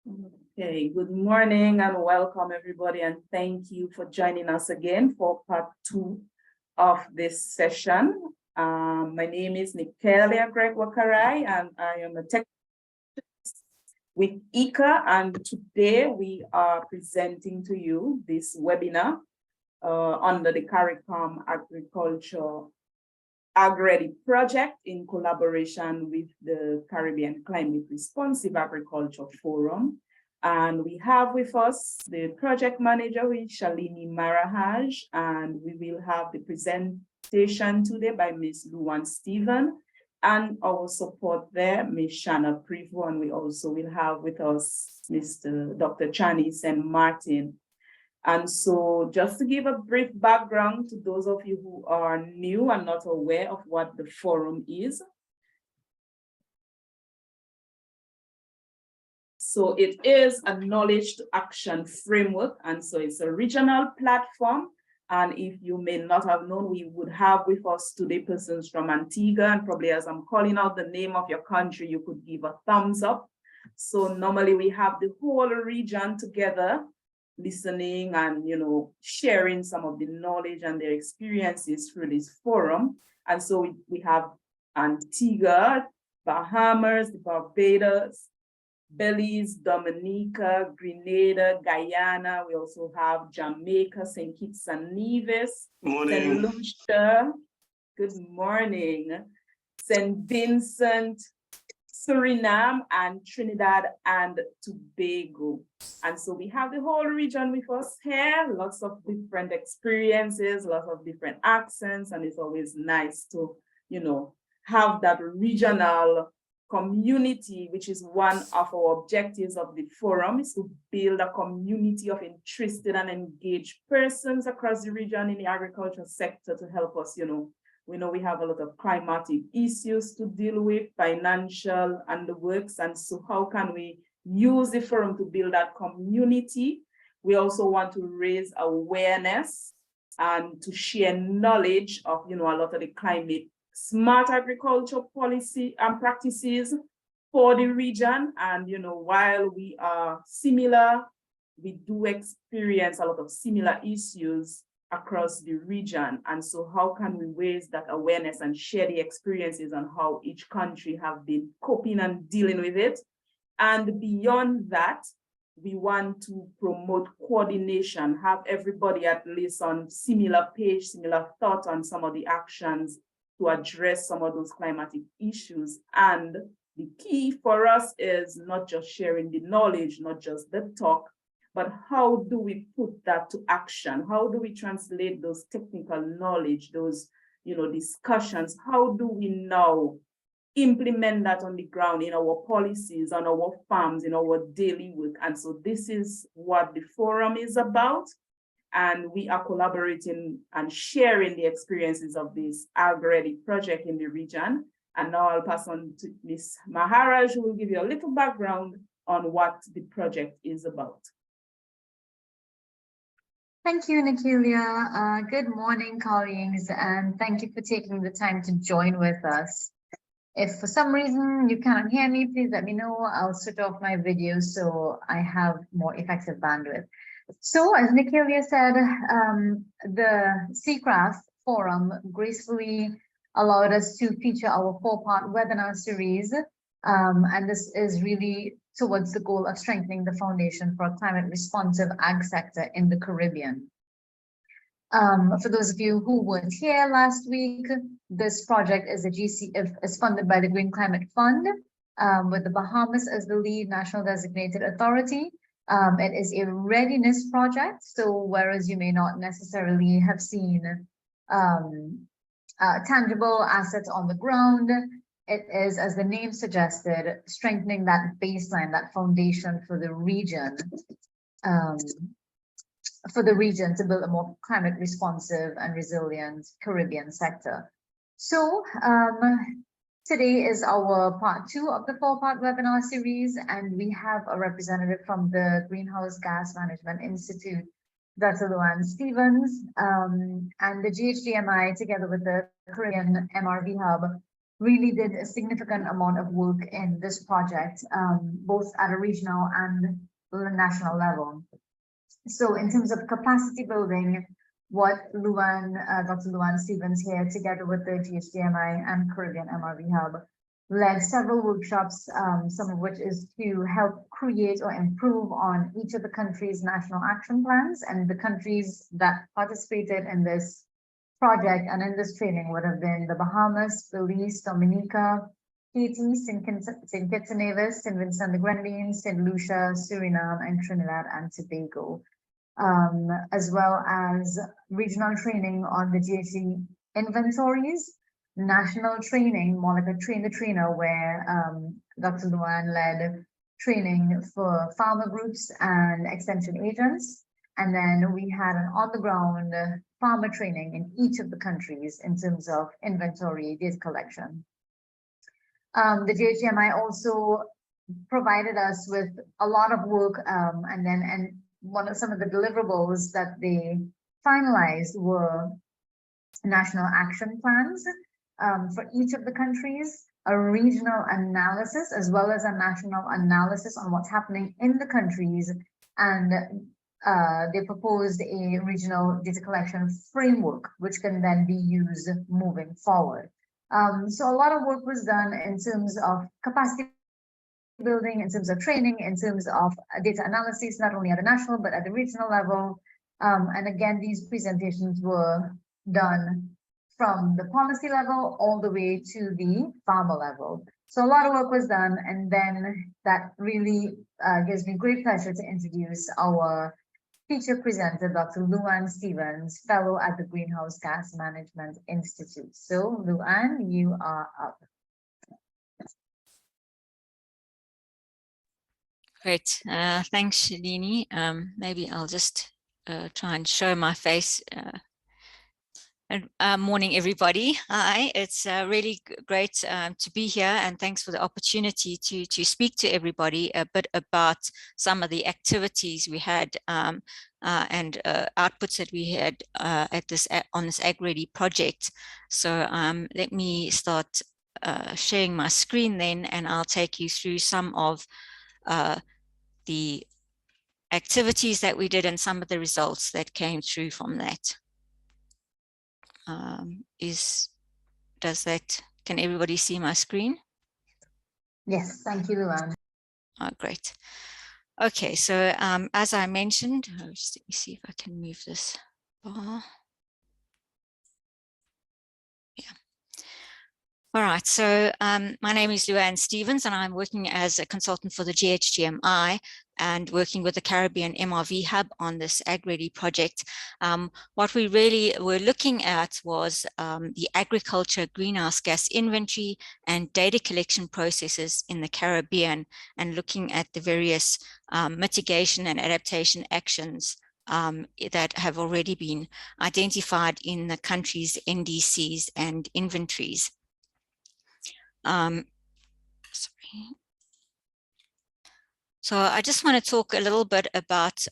Okay, good morning and welcome everybody, and thank you for joining us again for part 2 of this session. My name is Nikelia Greg-Wakarai and I am a tech with ICA, and today we are presenting to you this webinar under the CARCOM Agriculture Ag-Ready project in collaboration with the Caribbean Climate Responsive Agriculture Forum. And we have with us the project manager, with Shalini Marahaj, and we will have the presentation today by Ms. Luanne Stevens, and our support there, Ms. Shanna Prevo, and we also will have with us Mr. Dr. Chani Sen Martin. And so just to give a brief background to those of you who are new and not aware of what the forum is. So it is a knowledge to action framework, and so it's a regional platform. And if you may not have known, we would have with us today persons from Antigua, and probably as I'm calling out the name of your country, you could give a thumbs up. So normally we have the whole region together, listening and sharing some of the knowledge and their experiences through this forum. And so we have Antigua, Bahamas, the Barbados, Belize, Dominica, Grenada, Guyana. We also have Jamaica, St. Kitts and Nevis, St. Lucia, good morning, St. Vincent, Suriname, and Trinidad and Tobago. And so we have the whole region with us here, lots of different experiences, lots of different accents, and it's always nice to, have that regional community, which is one of our objectives of the forum, is to build a community of interested and engaged persons across the region in the agriculture sector to help us, we know we have a lot of climatic issues to deal with, financial and the works. And so how can we use the forum to build that community? We also want to raise awareness and to share knowledge of, a lot of the climate smart agriculture policy and practices for the region. And, while we are similar, we do experience a lot of similar issues across the region. And so how can we raise that awareness and share the experiences on how each country have been coping and dealing with it? And beyond that, we want to promote coordination, have everybody at least on similar page, similar thought on some of the actions to address some of those climatic issues. And the key for us is not just sharing the knowledge, not just the talk, but how do we put that to action? How do we translate those technical knowledge, those discussions? How do we now implement that on the ground in our policies, on our farms, in our daily work? And so this is what the forum is about. And we are collaborating and sharing the experiences of this Ag-Ready project in the region. And now I'll pass on to Ms. Maharaj, who will give you a little background on what the project is about. Thank you, Nikilia. Good morning, colleagues, and thank you for taking the time to join with us. If for some reason you cannot hear me, please let me know. I'll switch off my video so I have more effective bandwidth. So as Nikilia said, the CCRAF forum gracefully allowed us to feature our 4-part webinar series. And this is really towards the goal of strengthening the foundation for a climate responsive ag sector in the Caribbean. For those of you who weren't here last week, this project is is funded by the Green Climate Fund, with the Bahamas as the lead national designated authority. It is a readiness project, so whereas you may not necessarily have seen tangible assets on the ground, it is, as the name suggested, strengthening that baseline, that foundation for the region, to build a more climate responsive and resilient Caribbean sector. So today is our part 2 of the 4-part webinar series, and we have a representative from the Greenhouse Gas Management Institute, Dr. Luanne Stevens, and the GHGMI, together with the Caribbean MRV Hub, really did a significant amount of work in this project, both at a regional and national level. So in terms of capacity building, what Dr. Luanne Stevens here, together with the GHGMI and Caribbean MRV Hub, led several workshops, some of which is to help create or improve on each of the country's national action plans. And the countries that participated in this project and in this training would have been the Bahamas, Belize, Dominica, Haiti, St. Kitts and Nevis, St. Vincent and the Grenadines, St. Lucia, Suriname, and Trinidad and Tobago, as well as regional training on the GHG inventories, national training, more like a train the trainer, where Dr. Luanne led training for farmer groups and extension agents. And then we had an on-the-ground farmer training in each of the countries in terms of inventory data collection. The GHGMI also provided us with a lot of work, and some of the deliverables that they finalized were national action plans for each of the countries, a regional analysis, as well as a national analysis on what's happening in the countries, and they proposed a regional data collection framework, which can then be used moving forward. So a lot of work was done in terms of capacity building, in terms of training, in terms of data analysis, not only at the national, but at the regional level. And again, these presentations were done from the policy level all the way to the farmer level. So a lot of work was done, and then that really gives me great pleasure to introduce our feature presenter, Dr. Luanne Stevens, fellow at the Greenhouse Gas Management Institute. So Luanne, you are up. Great, thanks, Shalini. Maybe I'll just try and show my face. Morning, everybody. Hi, it's really great to be here, and thanks for the opportunity to speak to everybody a bit about some of the activities we had and outputs that we had on this Ag-Ready project. So let me start sharing my screen then, and I'll take you through some of the activities that we did and some of the results that came through from that. Can everybody see my screen? Yes, thank you, Luanne. Oh, great. Okay, so as I mentioned, just let me see if I can move this bar. Yeah. All right, so my name is Luanne Stevens, and I'm working as a consultant for the GHGMI and working with the Caribbean MRV Hub on this Ag-Ready project. What we really were looking at was the agriculture greenhouse gas inventory and data collection processes in the Caribbean, and looking at the various mitigation and adaptation actions that have already been identified in the country's NDCs and inventories. Sorry. So I just want to talk a little bit about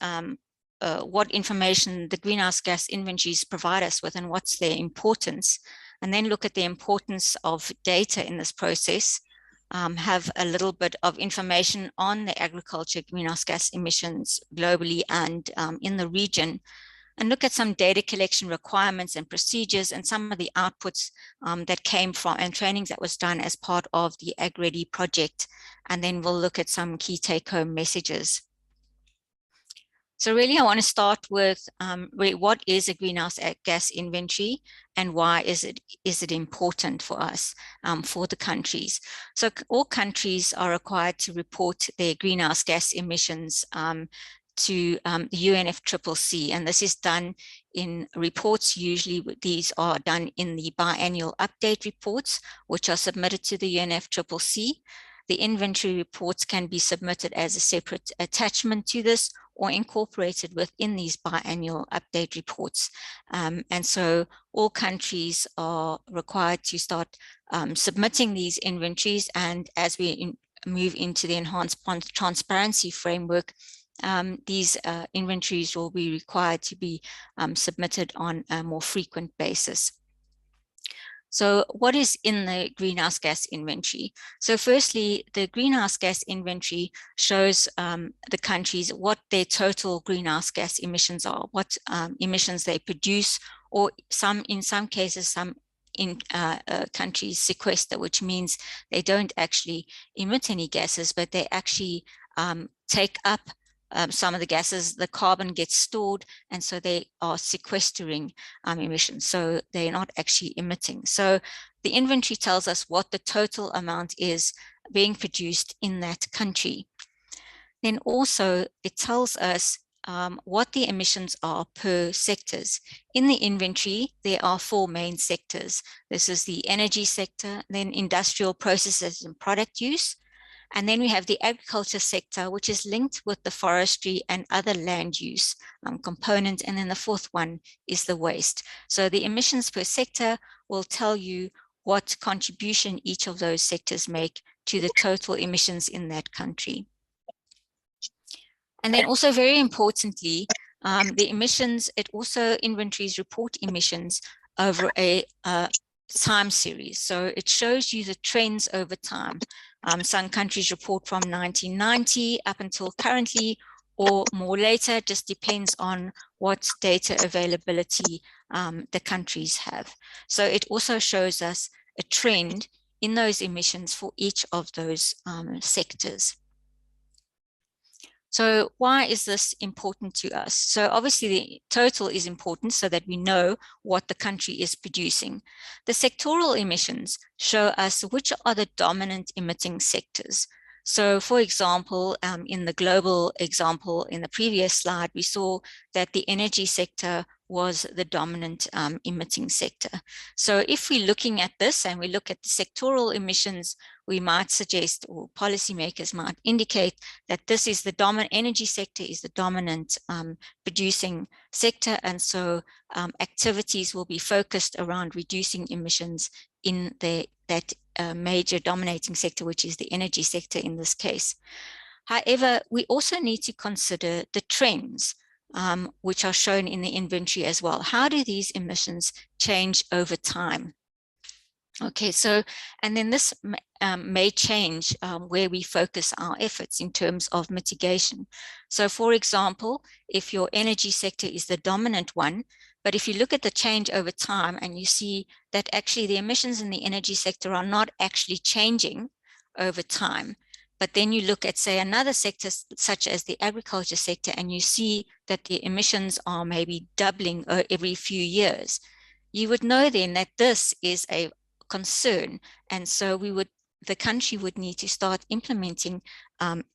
what information the greenhouse gas inventories provide us with and what's their importance, and then look at the importance of data in this process, have a little bit of information on the agriculture greenhouse gas emissions globally and in the region, and look at some data collection requirements and procedures and some of the outputs that came from and trainings that was done as part of the Ag-Ready project. And then we'll look at some key take-home messages. So really, I want to start with what is a greenhouse gas inventory and why is it important for us, for the countries. So all countries are required to report their greenhouse gas emissions to the UNFCCC, and this is done in reports. Usually these are done in the biannual update reports, which are submitted to the UNFCCC. The inventory reports can be submitted as a separate attachment to this or incorporated within these biannual update reports. And so all countries are required to start submitting these inventories, and as we move into the enhanced transparency framework, these inventories will be required to be submitted on a more frequent basis. So what is in the greenhouse gas inventory? So firstly, the greenhouse gas inventory shows the countries what their total greenhouse gas emissions are, what emissions they produce, or in some cases, some countries sequester, which means they don't actually emit any gases, but they actually take up some of the gases, the carbon gets stored, and so they are sequestering emissions. So they're not actually emitting. So the inventory tells us what the total amount is being produced in that country. Then also it tells us what the emissions are per sectors. In the inventory, there are 4 main sectors. This is the energy sector, then industrial processes and product use, and then we have the agriculture sector, which is linked with the forestry and other land use component. And then the 4th one is the waste. So the emissions per sector will tell you what contribution each of those sectors make to the total emissions in that country. And then also very importantly, the emissions, it also inventories report emissions over a time series. So it shows you the trends over time. Some countries report from 1990 up until currently, or more later, just depends on what data availability the countries have. So it also shows us a trend in those emissions for each of those sectors. So why is this important to us? So obviously the total is important so that we know what the country is producing. The sectoral emissions show us which are the dominant emitting sectors. So for example, in the global example in the previous slide, we saw that the energy sector was the dominant emitting sector. So if we're looking at this and we look at the sectoral emissions, we might suggest, or policymakers might indicate, that this is the dominant energy sector is the dominant producing sector, and so activities will be focused around reducing emissions in that major dominating sector, which is the energy sector in this case. However, we also need to consider the trends which are shown in the inventory as well. How do these emissions change over time? Okay, so, and then this may change where we focus our efforts in terms of mitigation. So for example, if your energy sector is the dominant one, but if you look at the change over time and you see that actually the emissions in the energy sector are not actually changing over time, but then you look at, say, another sector such as the agriculture sector, and you see that the emissions are maybe doubling every few years, you would know then that this is a concern. And so the country would need to start implementing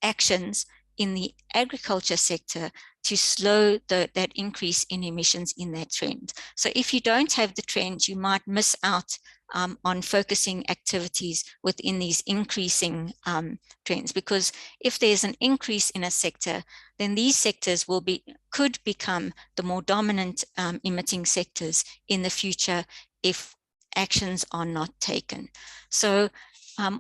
actions in the agriculture sector to slow that increase in emissions in that trend. So if you don't have the trend, you might miss out on focusing activities within these increasing trends, because if there's an increase in a sector, then these sectors could become the more dominant emitting sectors in the future if actions are not taken. So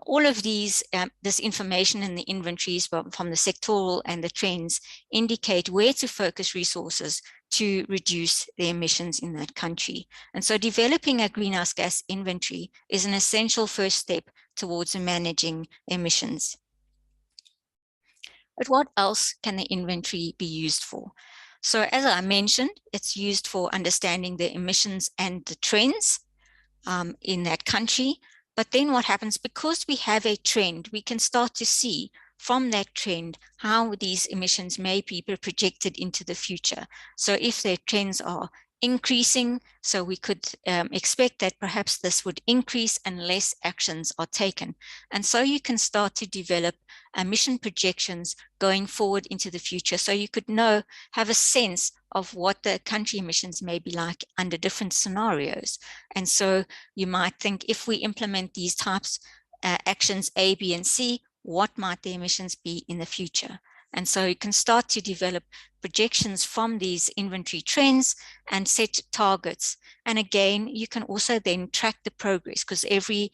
all of these, this information in the inventories from the sectoral and the trends indicate where to focus resources to reduce the emissions in that country. And so developing a greenhouse gas inventory is an essential first step towards managing emissions. But what else can the inventory be used for? So as I mentioned, it's used for understanding the emissions and the trends in that country. But then what happens, because we have a trend, we can start to see from that trend how these emissions may be projected into the future. So if their trends are increasing, so we could expect that perhaps this would increase unless actions are taken. And so you can start to develop emission projections going forward into the future. So you could have a sense of what the country emissions may be like under different scenarios. And so you might think, if we implement these types actions A, B, and C, what might the emissions be in the future? And so you can start to develop projections from these inventory trends and set targets. And again, you can also then track the progress, because every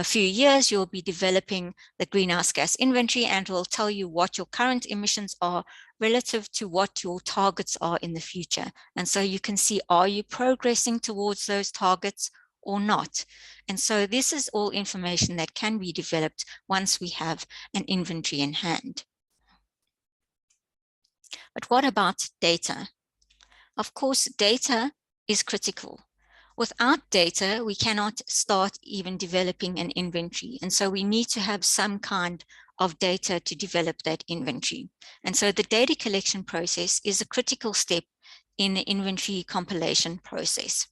few years you'll be developing the greenhouse gas inventory, and it will tell you what your current emissions are relative to what your targets are in the future. And so you can see, are you progressing towards those targets, or not. And so this is all information that can be developed once we have an inventory in hand. But what about data? Of course, data is critical. Without data, we cannot start even developing an inventory. And so we need to have some kind of data to develop that inventory. And so the data collection process is a critical step in the inventory compilation process.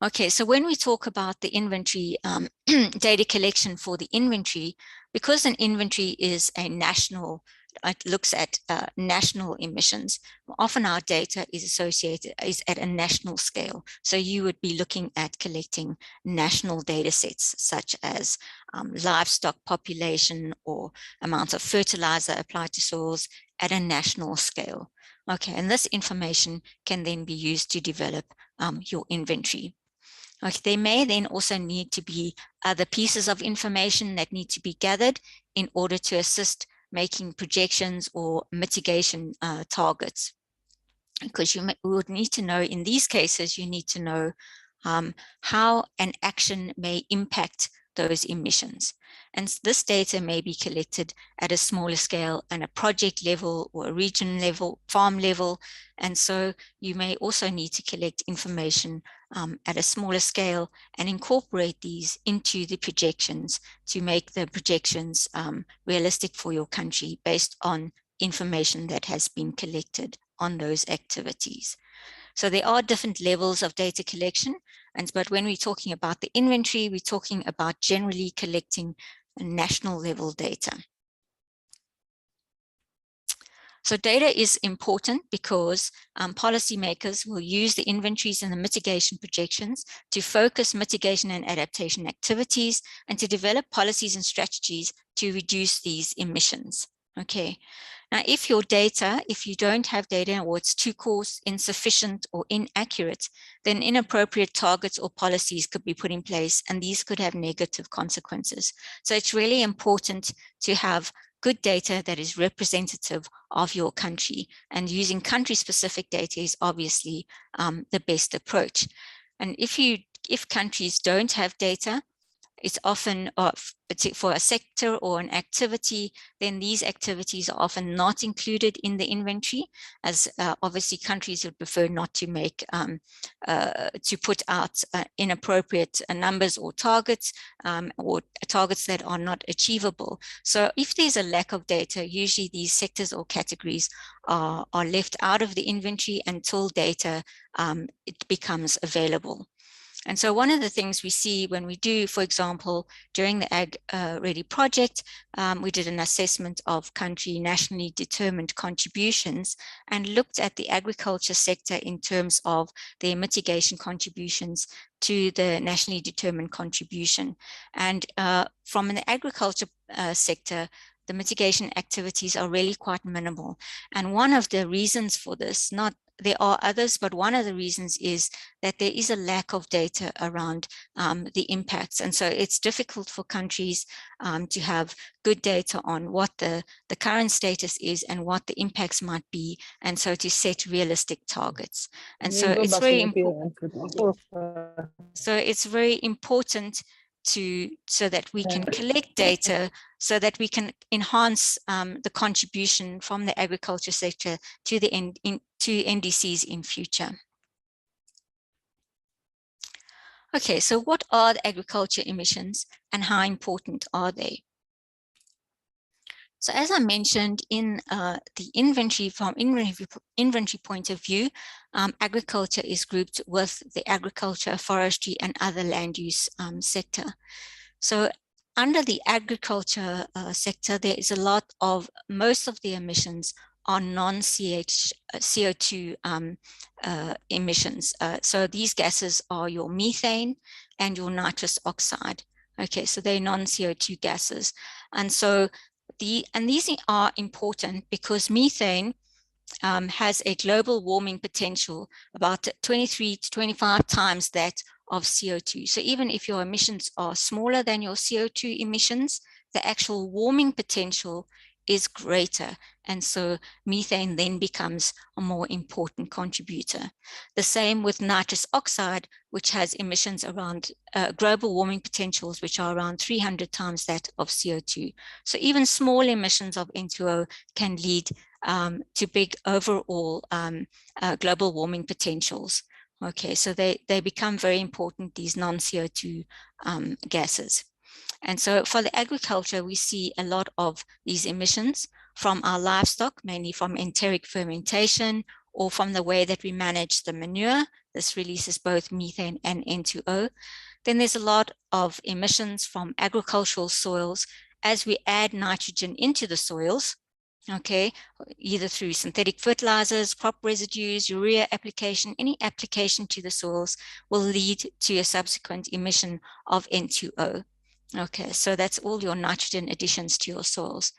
Okay, so when we talk about the inventory data collection for the inventory, because an inventory is a national, it looks at national emissions, often our data is at a national scale. So you would be looking at collecting national data sets such as livestock population or amount of fertilizer applied to soils at a national scale. Okay, and this information can then be used to develop your inventory. Okay, there may then also need to be other pieces of information that need to be gathered in order to assist making projections or mitigation targets. Because you would need to know, in these cases, you need to know how an action may impact those emissions. And this data may be collected at a smaller scale and a project level or a region level, farm level. And so you may also need to collect information at a smaller scale and incorporate these into the projections to make the projections realistic for your country based on information that has been collected on those activities. So there are different levels of data collection, but when we're talking about the inventory, we're talking about generally collecting national level data. So data is important because policymakers will use the inventories and the mitigation projections to focus mitigation and adaptation activities and to develop policies and strategies to reduce these emissions. Okay. Now, if your data, if you don't have data or it's too coarse, insufficient, or inaccurate, then inappropriate targets or policies could be put in place, and these could have negative consequences. So it's really important to have good data that is representative of your country, and using country-specific data is obviously the best approach. And if countries don't have data, it's often for a sector or an activity, then these activities are often not included in the inventory, as obviously countries would prefer not to make to put out inappropriate numbers or targets that are not achievable. So if there's a lack of data, usually these sectors or categories are left out of the inventory until data it becomes available. And so one of the things we see when we do, for example, during the Ag Ready project, we did an assessment of country nationally determined contributions and looked at the agriculture sector in terms of their mitigation contributions to the nationally determined contribution. And from the agriculture sector, the mitigation activities are really quite minimal. And one of the reasons for this, there are others, but one of the reasons is that there is a lack of data around the impacts. And so it's difficult for countries to have good data on what the current status is and what the impacts might be, and so to set realistic targets. And so it's very important. So it's very important so that we can collect data, so that we can enhance the contribution from the agriculture sector to the to NDCs in future. Okay, so what are the agriculture emissions and how important are they? So as I mentioned, in the inventory, from inventory point of view, agriculture is grouped with the agriculture, forestry, and other land use sector. So under the agriculture sector, there is most of the emissions are non-CO2 emissions. So these gases are your methane and your nitrous oxide. Okay, so they're non-CO2 gases. And so these are important because methane has a global warming potential about 23 to 25 times that of CO2. So even if your emissions are smaller than your CO2 emissions, the actual warming potential is greater. And so methane then becomes a more important contributor. The same with nitrous oxide, which has emissions around global warming potentials, which are around 300 times that of CO2. So even small emissions of N2O can lead to big overall global warming potentials. Okay, so they become very important, these non-CO2 gases. And so for the agriculture, we see a lot of these emissions from our livestock, mainly from enteric fermentation, or from the way that we manage the manure. This releases both methane and N2O. Then there's a lot of emissions from agricultural soils as we add nitrogen into the soils, okay, either through synthetic fertilizers, crop residues, urea application. Any application to the soils will lead to a subsequent emission of N2O. Okay, so that's all your nitrogen additions to your soils.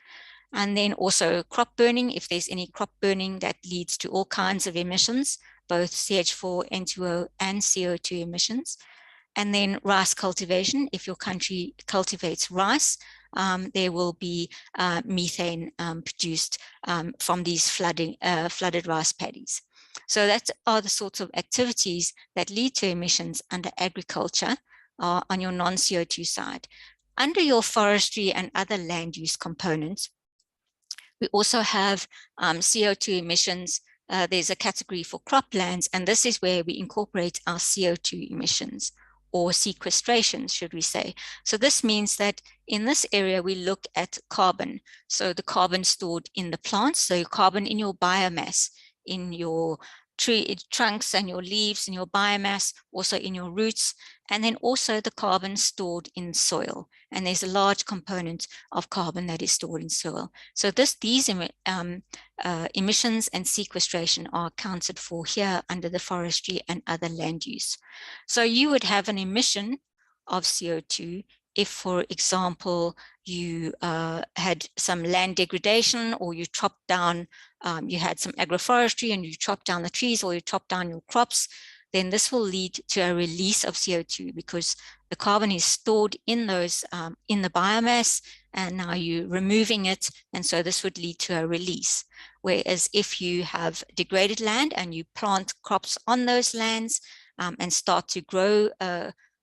And then also crop burning, if there's any crop burning, that leads to all kinds of emissions, both CH4, N2O, and CO2 emissions. And then rice cultivation, if your country cultivates rice, there will be methane produced from these flooded rice paddies. So that are the sorts of activities that lead to emissions under agriculture on your non-CO2 side. Under your forestry and other land use components, we also have CO2 emissions. There's a category for croplands, and this is where we incorporate our CO2 emissions, or sequestration, should we say. So this means that in this area, we look at carbon. So the carbon stored in the plants, so carbon in your biomass, in your tree trunks and your leaves and your biomass, also in your roots, and then also the carbon stored in soil. And there's a large component of carbon that is stored in soil. So these emissions and sequestration are accounted for here under the forestry and other land use. So you would have an emission of CO2 if, for example, you had some land degradation, or you chopped down, you had some agroforestry and you chopped down the trees, or you chopped down your crops, then this will lead to a release of CO2 because the carbon is stored in those in the biomass, and now you're removing it, and so this would lead to a release. Whereas if you have degraded land and you plant crops on those lands and start to grow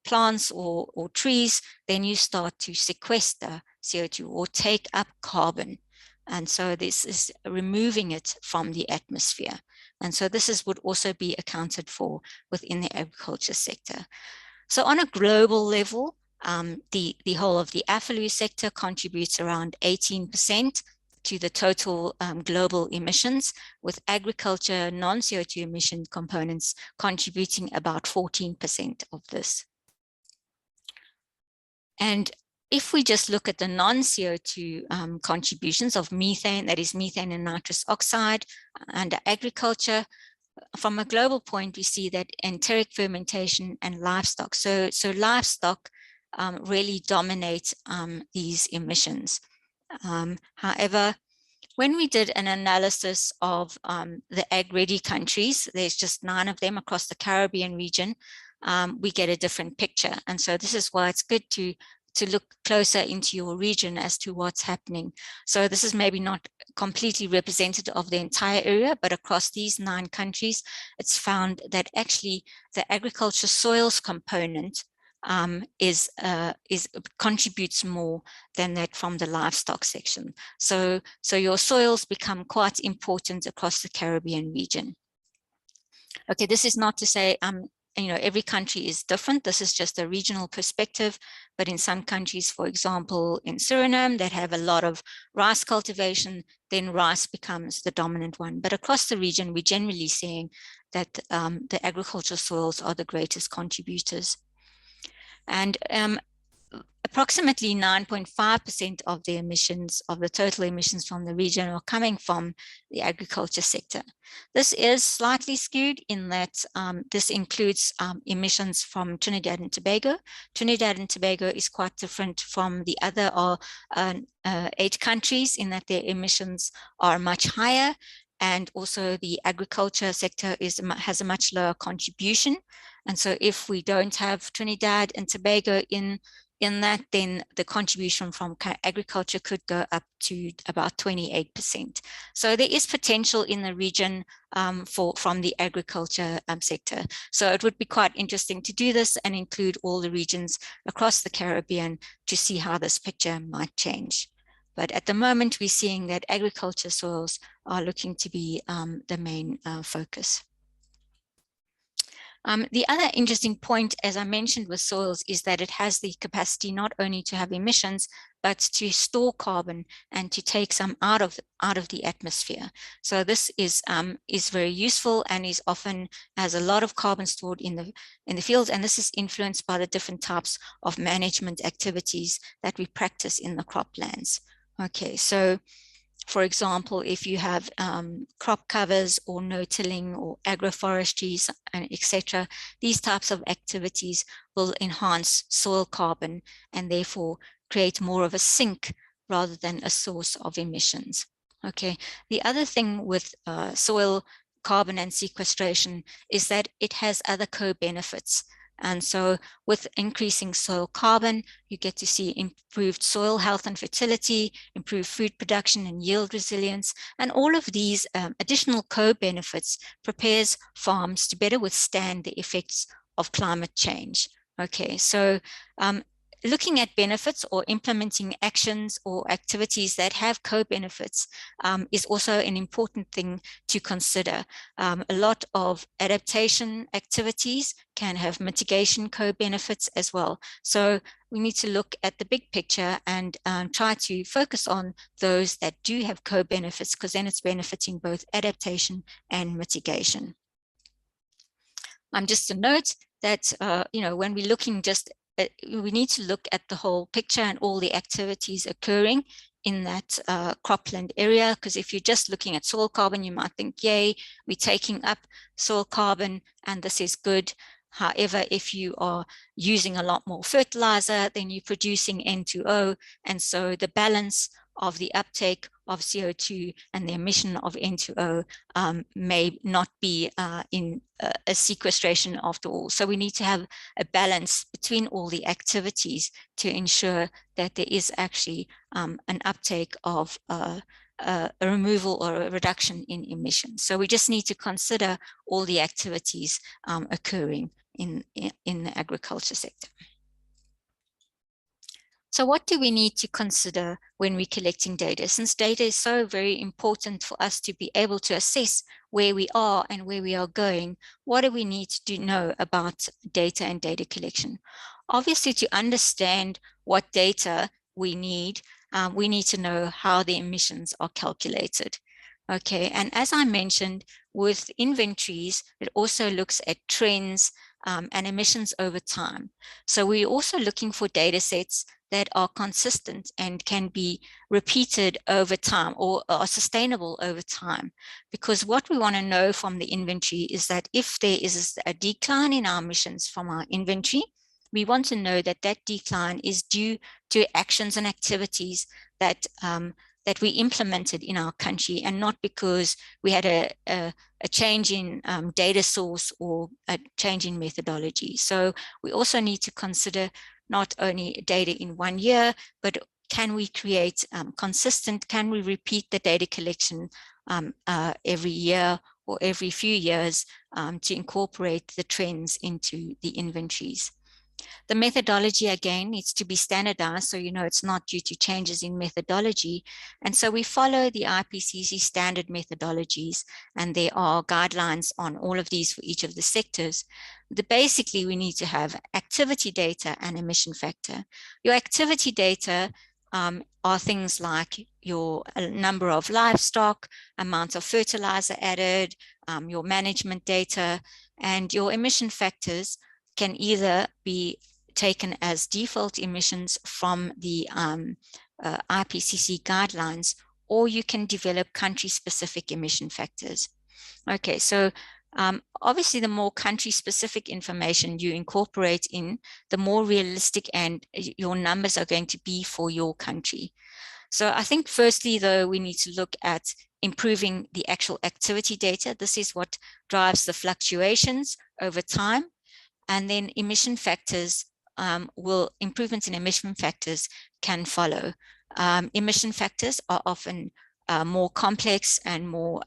plants or trees, then you start to sequester CO2 or take up carbon. And so this is removing it from the atmosphere. And so this would also be accounted for within the agriculture sector. So on a global level, the whole of the AFLU sector contributes around 18% to the total global emissions, with agriculture non-CO2 emission components contributing about 14% of this. And if we just look at the non-CO2 contributions of methane, that is methane and nitrous oxide under agriculture, from a global point, we see that enteric fermentation and livestock. So livestock really dominate these emissions. However, when we did an analysis of the ag-ready countries, there's just 9 of them across the Caribbean region, we get a different picture. And so this is why it's good to look closer into your region as to what's happening. So this is maybe not completely representative of the entire area, but across these 9 countries, it's found that actually the agriculture soils component contributes more than that from the livestock section. So your soils become quite important across the Caribbean region. Okay, this is not to say every country is different. This is just a regional perspective. But in some countries, for example, in Suriname, that have a lot of rice cultivation, then rice becomes the dominant one. But across the region, we're generally seeing that the agricultural soils are the greatest contributors. And approximately 9.5% of the emissions, of the total emissions from the region, are coming from the agriculture sector. This is slightly skewed in that this includes emissions from Trinidad and Tobago. Trinidad and Tobago is quite different from the other 8 countries in that their emissions are much higher, and also the agriculture sector has a much lower contribution. And so if we don't have Trinidad and Tobago in in that, then the contribution from agriculture could go up to about 28%. So there is potential in the region from the agriculture sector. So it would be quite interesting to do this and include all the regions across the Caribbean to see how this picture might change. But at the moment, we're seeing that agriculture soils are looking to be the main focus. The other interesting point, as I mentioned with soils, is that it has the capacity not only to have emissions, but to store carbon and to take some out of the atmosphere. So this is very useful and is often has a lot of carbon stored in the fields, and this is influenced by the different types of management activities that we practice in the croplands. Okay, so for example, if you have crop covers or no-tilling or agroforestry, and etc., these types of activities will enhance soil carbon and therefore create more of a sink rather than a source of emissions. Okay, the other thing with soil carbon and sequestration is that it has other co-benefits. And so with increasing soil carbon, you get to see improved soil health and fertility, improved food production and yield resilience. And all of these additional co-benefits prepares farms to better withstand the effects of climate change. Okay, so looking at benefits or implementing actions or activities that have co-benefits is also an important thing to consider. A lot of adaptation activities can have mitigation co-benefits as well. So we need to look at the big picture and try to focus on those that do have co-benefits, because then it's benefiting both adaptation and mitigation. Just a note that, when we're looking we need to look at the whole picture and all the activities occurring in that cropland area, because if you're just looking at soil carbon, you might think, yay, we're taking up soil carbon and this is good. However, if you are using a lot more fertilizer, then you're producing N2O, and so the balance of the uptake of CO2 and the emission of N2O may not be in a sequestration after all. So we need to have a balance between all the activities to ensure that there is actually an uptake of a removal or a reduction in emissions. So we just need to consider all the activities occurring in the agriculture sector. So what do we need to consider when we're collecting data? Since data is so very important for us to be able to assess where we are and where we are going, what do we need to know about data and data collection? Obviously, to understand what data we need to know how the emissions are calculated. Okay, and as I mentioned, with inventories, it also looks at trends and emissions over time. So we're also looking for data sets that are consistent and can be repeated over time or are sustainable over time. Because what we want to know from the inventory is that if there is a decline in our emissions from our inventory, we want to know that that decline is due to actions and activities that that we implemented in our country, and not because we had a change in data source or a change in methodology. So we also need to consider not only data in 1 year, but can we create can we repeat the data collection every year or every few years to incorporate the trends into the inventories. The methodology, again, needs to be standardized, so it's not due to changes in methodology. And so we follow the IPCC standard methodologies, and there are guidelines on all of these for each of the sectors. Basically, we need to have activity data and emission factor. Your activity data are things like your number of livestock, amount of fertilizer added, your management data, and your emission factors can either be taken as default emissions from the IPCC guidelines, or you can develop country-specific emission factors. Okay, so obviously the more country-specific information you incorporate in, the more realistic and your numbers are going to be for your country. So I think firstly, though, we need to look at improving the actual activity data. This is what drives the fluctuations over time. And then emission factors improvements in emission factors can follow. Emission factors are often more complex and more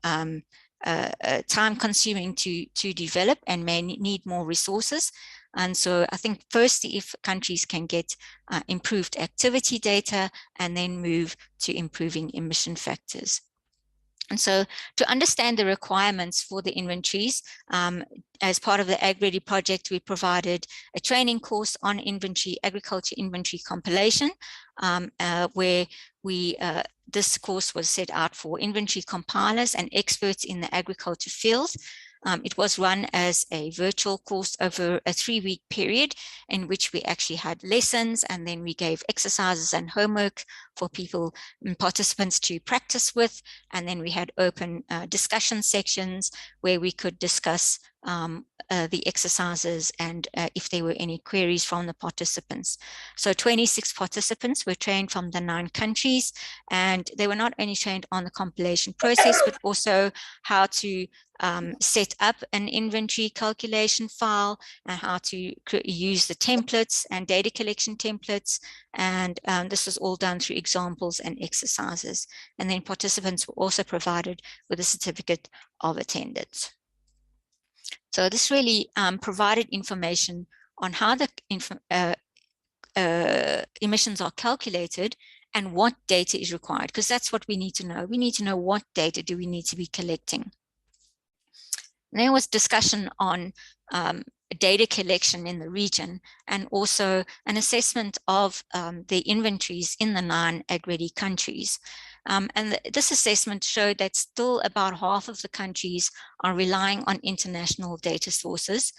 time consuming to develop and may need more resources. And so I think firstly, if countries can get improved activity data and then move to improving emission factors. And so to understand the requirements for the inventories, as part of the AgReady project, we provided a training course on agriculture inventory compilation, where this course was set out for inventory compilers and experts in the agriculture field. It was run as a virtual course over a 3-week period in which we actually had lessons, and then we gave exercises and homework for people and participants to practice with. And then we had open discussion sections where we could discuss the exercises and if there were any queries from the participants. So 26 participants were trained from the 9 countries, and they were not only trained on the compilation process, but also how to set up an inventory calculation file and how to use the templates and data collection templates. And this was all done through examples and exercises. And then participants were also provided with a certificate of attendance. So this really provided information on how the emissions are calculated and what data is required, because that's what we need to know. We need to know what data do we need to be collecting. And there was discussion on data collection in the region and also an assessment of the inventories in the 9 AgReady countries. And this assessment showed that still about half of the countries are relying on international data sources.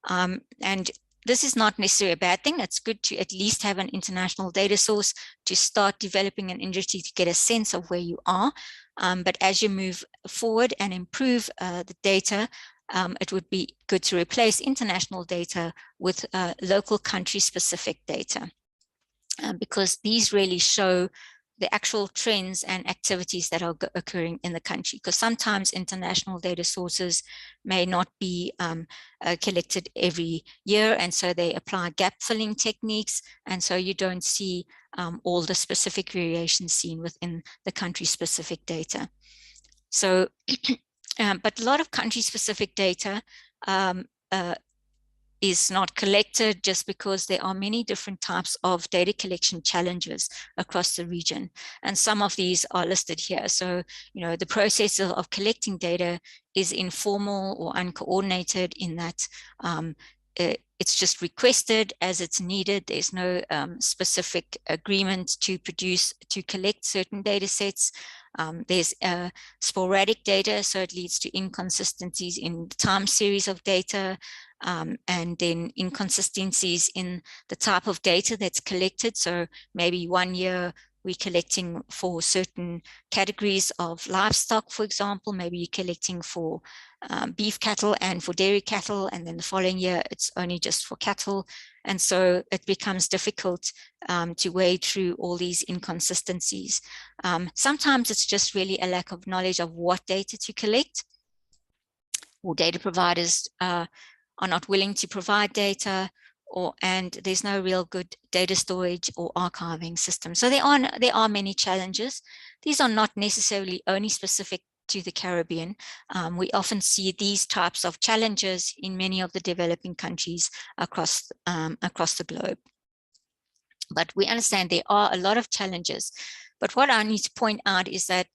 And this is not necessarily a bad thing. It's good to at least have an international data source to start developing an industry to get a sense of where you are. But as you move forward and improve the data, it would be good to replace international data with local country-specific data, because these really show the actual trends and activities that are occurring in the country, because sometimes international data sources may not be collected every year, and so they apply gap filling techniques, and so you don't see all the specific variations seen within the country-specific data. So, but a lot of country-specific data is not collected just because there are many different types of data collection challenges across the region. And some of these are listed here. So, you know, the process of collecting data is informal or uncoordinated in that it's just requested as it's needed. There's no specific agreement to collect certain data sets. There's sporadic data, so it leads to inconsistencies in the time series of data, and then inconsistencies in the type of data that's collected. So maybe 1 year we're collecting for certain categories of livestock, for example. Maybe you're collecting for beef cattle and for dairy cattle, and then the following year it's only just for cattle. And so it becomes difficult to wade through all these inconsistencies. Sometimes it's just really a lack of knowledge of what data to collect, or data providers are not willing to provide data, and there's no real good data storage or archiving system. So there are many challenges. These are not necessarily only specific to the Caribbean. We often see these types of challenges in many of the developing countries across the globe. But we understand there are a lot of challenges. But what I need to point out is that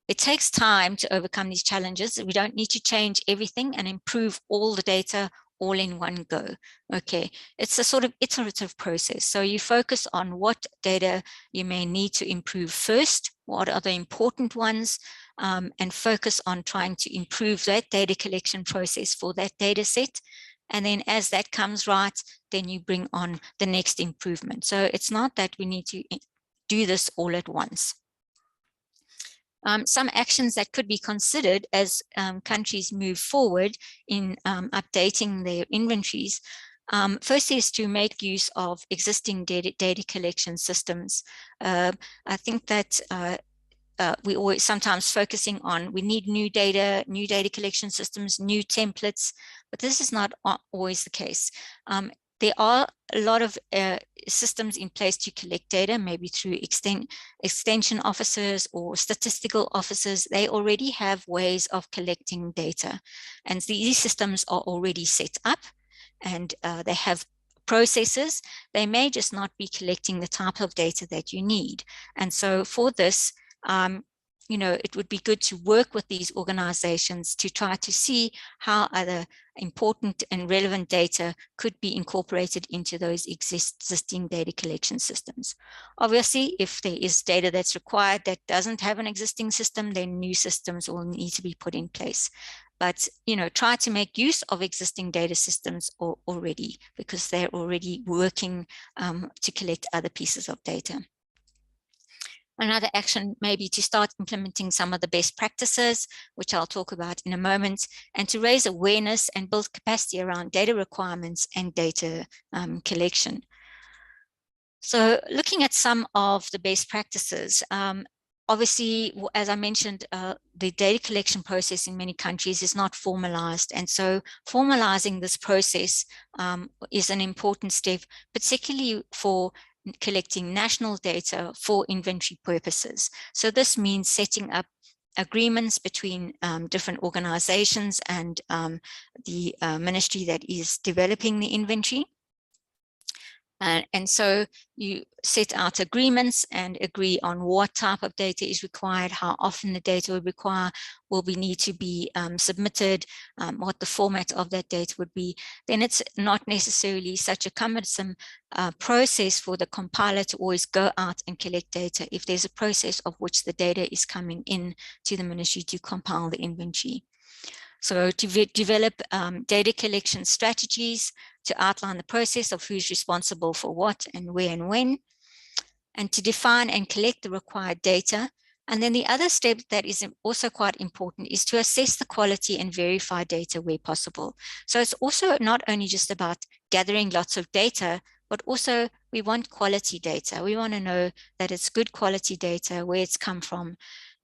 it takes time to overcome these challenges. We don't need to change everything and improve all the data all in one go. Okay, it's a sort of iterative process. So you focus on what data you may need to improve first, what are the important ones, and focus on trying to improve that data collection process for that data set. And then as that comes right, then you bring on the next improvement. So it's not that we need to do this all at once. Some actions that could be considered as countries move forward in updating their inventories. First is to make use of existing data collection systems. I think that we always sometimes focusing on, we need new data collection systems, new templates, but this is not always the case. there are a lot of systems in place to collect data, maybe through extension officers or statistical officers. They already have ways of collecting data, and these systems are already set up, and they have processes. They may just not be collecting the type of data that you need. And so for this, you know, it would be good to work with these organizations to try to see how other important and relevant data could be incorporated into those existing data collection systems. Obviously, if there is data that's required that doesn't have an existing system, then new systems will need to be put in place. But, you know, try to make use of existing data systems already, because they're already working to collect other pieces of data. Another action may be to start implementing some of the best practices, which I'll talk about in a moment, and to raise awareness and build capacity around data requirements and data collection. So looking at some of the best practices, obviously, as I mentioned, the data collection process in many countries is not formalized. And so formalizing this process is an important step, particularly for collecting national data for inventory purposes. So this means setting up agreements between different organizations and the ministry that is developing the inventory. And so you set out agreements and agree on what type of data is required, how often the data will need to be submitted, what the format of that data would be. Then it's not necessarily such a cumbersome process for the compiler to always go out and collect data if there's a process of which the data is coming in to the ministry to compile the inventory. So to develop data collection strategies, to outline the process of who's responsible for what and where and when, and to define and collect the required data. And then the other step that is also quite important is to assess the quality and verify data where possible. So it's also not only just about gathering lots of data, but also we want quality data. We want to know that it's good quality data, where it's come from.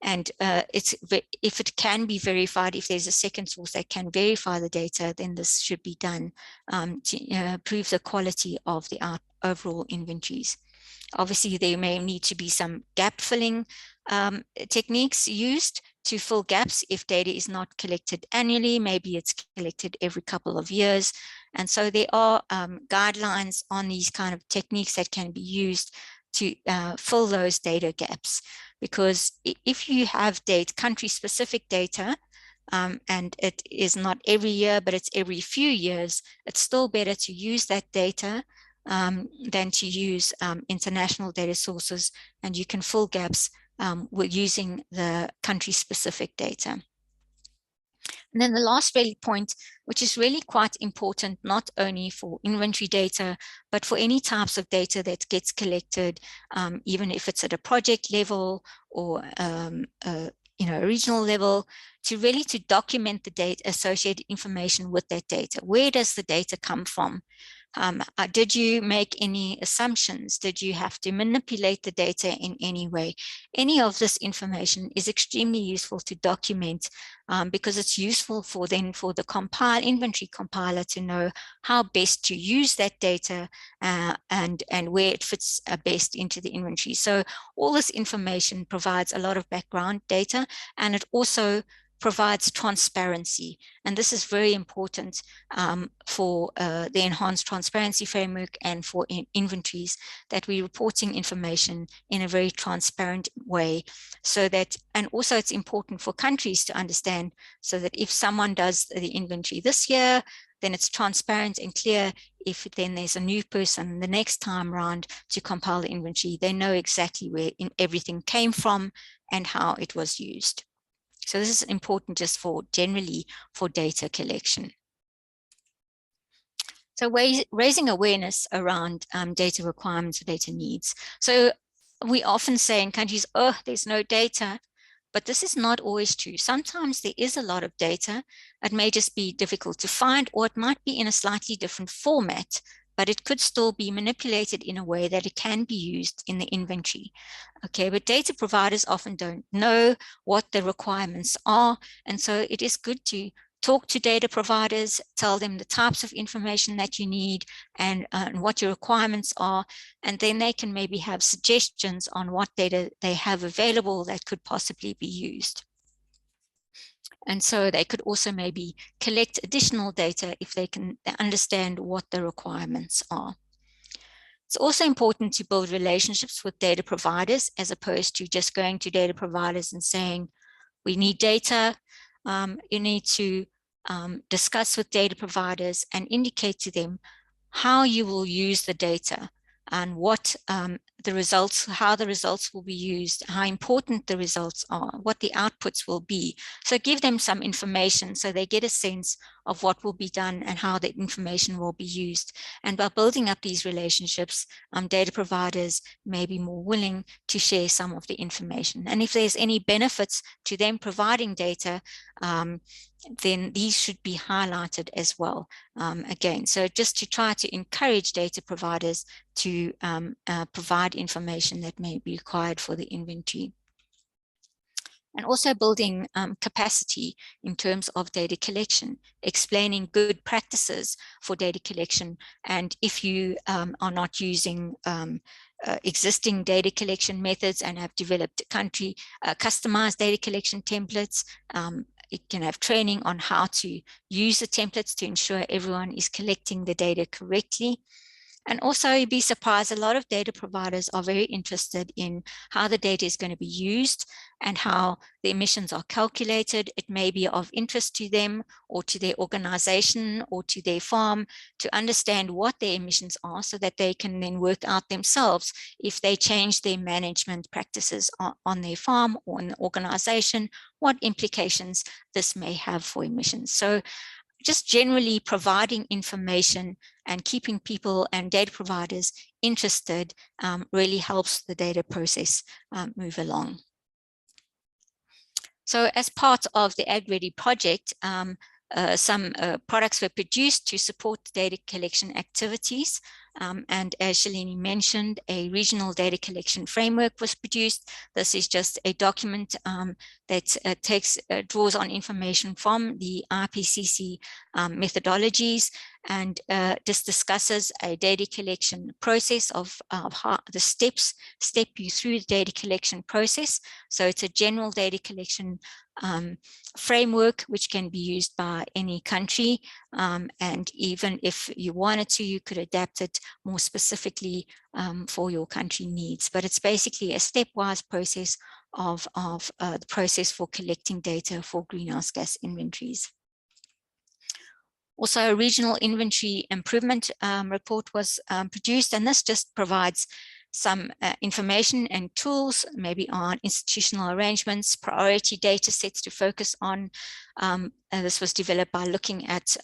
And if it can be verified, if there's a second source that can verify the data, then this should be done to prove the quality of the overall inventories. Obviously, there may need to be some gap filling techniques used to fill gaps if data is not collected annually. Maybe it's collected every couple of years. And so there are guidelines on these kind of techniques that can be used to fill those data gaps. Because if you have country-specific data, and it is not every year, but it's every few years, it's still better to use that data than to use international data sources, and you can fill gaps with using the country-specific data. And then the last really point, which is really quite important, not only for inventory data, but for any types of data that gets collected, even if it's at a project level or a regional level, to document the data, associated information with that data. Where does the data come from? Did you make any assumptions? Did you have to manipulate the data in any way? Any of this information is extremely useful to document because it's useful for the inventory compiler to know how best to use that data and where it fits best into the inventory. So all this information provides a lot of background data, and it also provides transparency. And this is very important for the enhanced transparency framework and for inventories, that we're reporting information in a very transparent way. So that, and also it's important for countries to understand, so that if someone does the inventory this year, then it's transparent and clear. If then there's a new person the next time around to compile the inventory, they know exactly where everything came from and how it was used. So this is important just generally for data collection. So raising awareness around data requirements or data needs. So we often say in countries, oh, there's no data, but this is not always true. Sometimes there is a lot of data. It may just be difficult to find, or it might be in a slightly different format, but it could still be manipulated in a way that it can be used in the inventory. Okay, but data providers often don't know what the requirements are. And so it is good to talk to data providers, tell them the types of information that you need and what your requirements are, and then they can maybe have suggestions on what data they have available that could possibly be used. And so they could also maybe collect additional data if they can understand what the requirements are. It's also important to build relationships with data providers as opposed to just going to data providers and saying, we need data. You need to discuss with data providers and indicate to them how you will use the data and what the results, how the results will be used, how important the results are, what the outputs will be. So give them some information so they get a sense of what will be done and how the information will be used. And by building up these relationships, data providers may be more willing to share some of the information. And if there's any benefits to them providing data, then these should be highlighted as well. Again, so just to try to encourage data providers to provide information that may be required for the inventory. And also building capacity in terms of data collection, explaining good practices for data collection. And if you are not using existing data collection methods and have developed country customized data collection templates, it can have training on how to use the templates to ensure everyone is collecting the data correctly. And also, you'd be surprised, a lot of data providers are very interested in how the data is going to be used and how the emissions are calculated. It may be of interest to them or to their organization or to their farm to understand what their emissions are so that they can then work out themselves if they change their management practices on their farm or in the organization, what implications this may have for emissions. So just generally providing information and keeping people and data providers interested really helps the data process move along. So as part of the AgReady project, some products were produced to support data collection activities. And as Shalini mentioned, a regional data collection framework was produced. This is just a document that draws on information from the IPCC methodologies and just discusses a data collection process of how the steps step you through the data collection process. So it's a general data collection framework which can be used by any country, and even if you wanted to, you could adapt it more specifically for your country needs. But it's basically a stepwise process of the process for collecting data for greenhouse gas inventories. Also, a regional inventory improvement report was produced, and this just provides some information and tools, maybe on institutional arrangements, priority data sets to focus on. And this was developed by looking at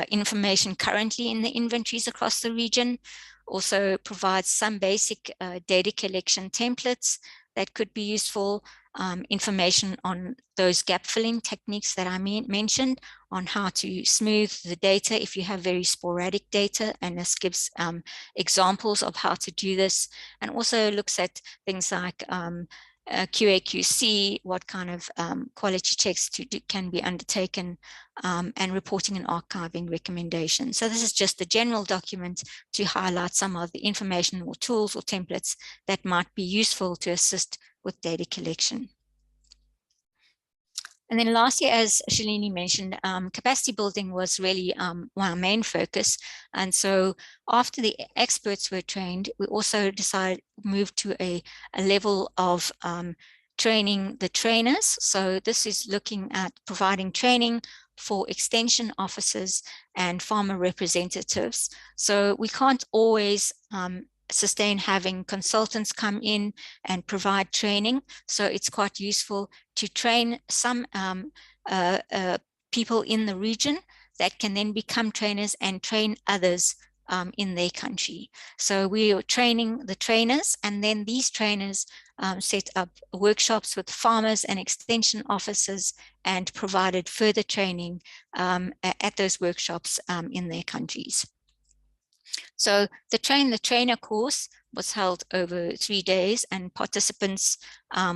information currently in the inventories across the region. Also provides some basic data collection templates that could be useful, information on those gap filling techniques that I mentioned, on how to smooth the data if you have very sporadic data, and this gives examples of how to do this, and also looks at things like QA/QC, what kind of quality checks can be undertaken, and reporting and archiving recommendations. So this is just a general document to highlight some of the information or tools or templates that might be useful to assist with data collection. And then lastly, as Shalini mentioned, capacity building was really our main focus. And so after the experts were trained, we also decided to move to a level of training the trainers. So this is looking at providing training for extension officers and farmer representatives. So we can't always sustain having consultants come in and provide training. So it's quite useful to train some people in the region that can then become trainers and train others in their country. So we are training the trainers, and then these trainers set up workshops with farmers and extension officers and provided further training at those workshops in their countries. So the train the trainer course was held over 3 days, and participants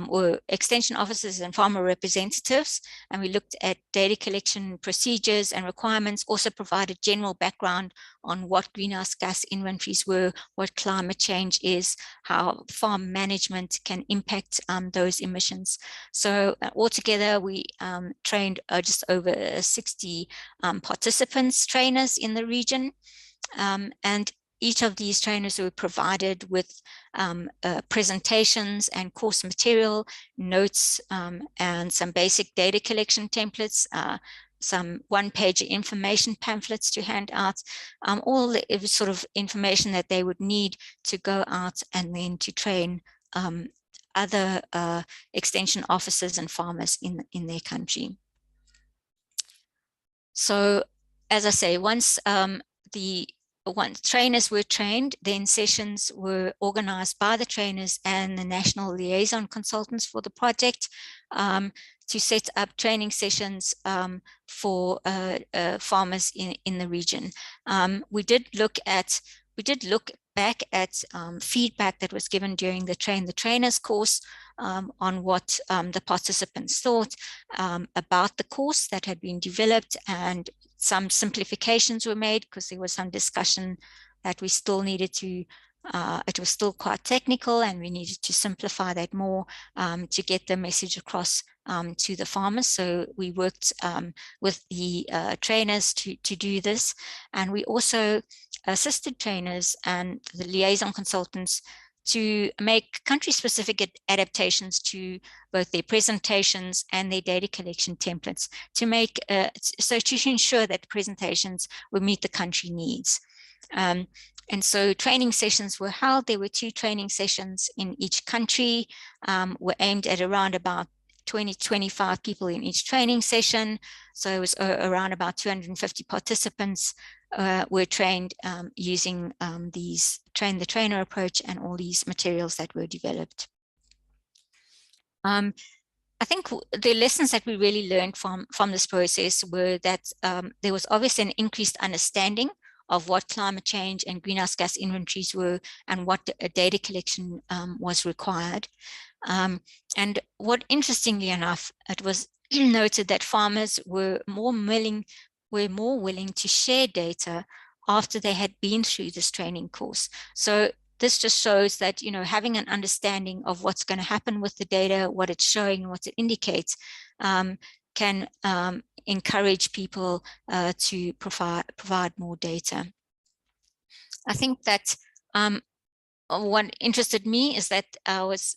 were extension officers and farmer representatives. And we looked at data collection procedures and requirements, also provided general background on what greenhouse gas inventories were, what climate change is, how farm management can impact those emissions. So altogether, we trained just over 60 participants, trainers in the region. And each of these trainers were provided with presentations and course material, notes, and some basic data collection templates, some one-page information pamphlets to hand out, all the sort of information that they would need to go out and then to train other extension officers and farmers in their country. So, as I say, once trainers were trained, then sessions were organized by the trainers and the national liaison consultants for the project to set up training sessions for farmers in the region. We did look back at feedback that was given during the trainers course on what the participants thought about the course that had been developed, and some simplifications were made because there was some discussion that we still needed to, it was still quite technical and we needed to simplify that more to get the message across to the farmers. So we worked with the trainers to do this, and we also assisted trainers and the liaison consultants to make country-specific adaptations to both their presentations and their data collection templates to make, so to ensure that presentations would meet the country needs. And so training sessions were held. There were 2 training sessions in each country, were aimed at around about 20-25 people in each training session. So it was around about 250 participants were trained using these train the trainer approach and all these materials that were developed. I think the lessons that we really learned from this process were that there was obviously an increased understanding of what climate change and greenhouse gas inventories were and what data collection was required. And what, interestingly enough, it was noted that farmers were more willing to share data after they had been through this training course. So this just shows that, you know, having an understanding of what's going to happen with the data, what it's showing, what it indicates, can encourage people to provide more data. I think that what interested me is that I was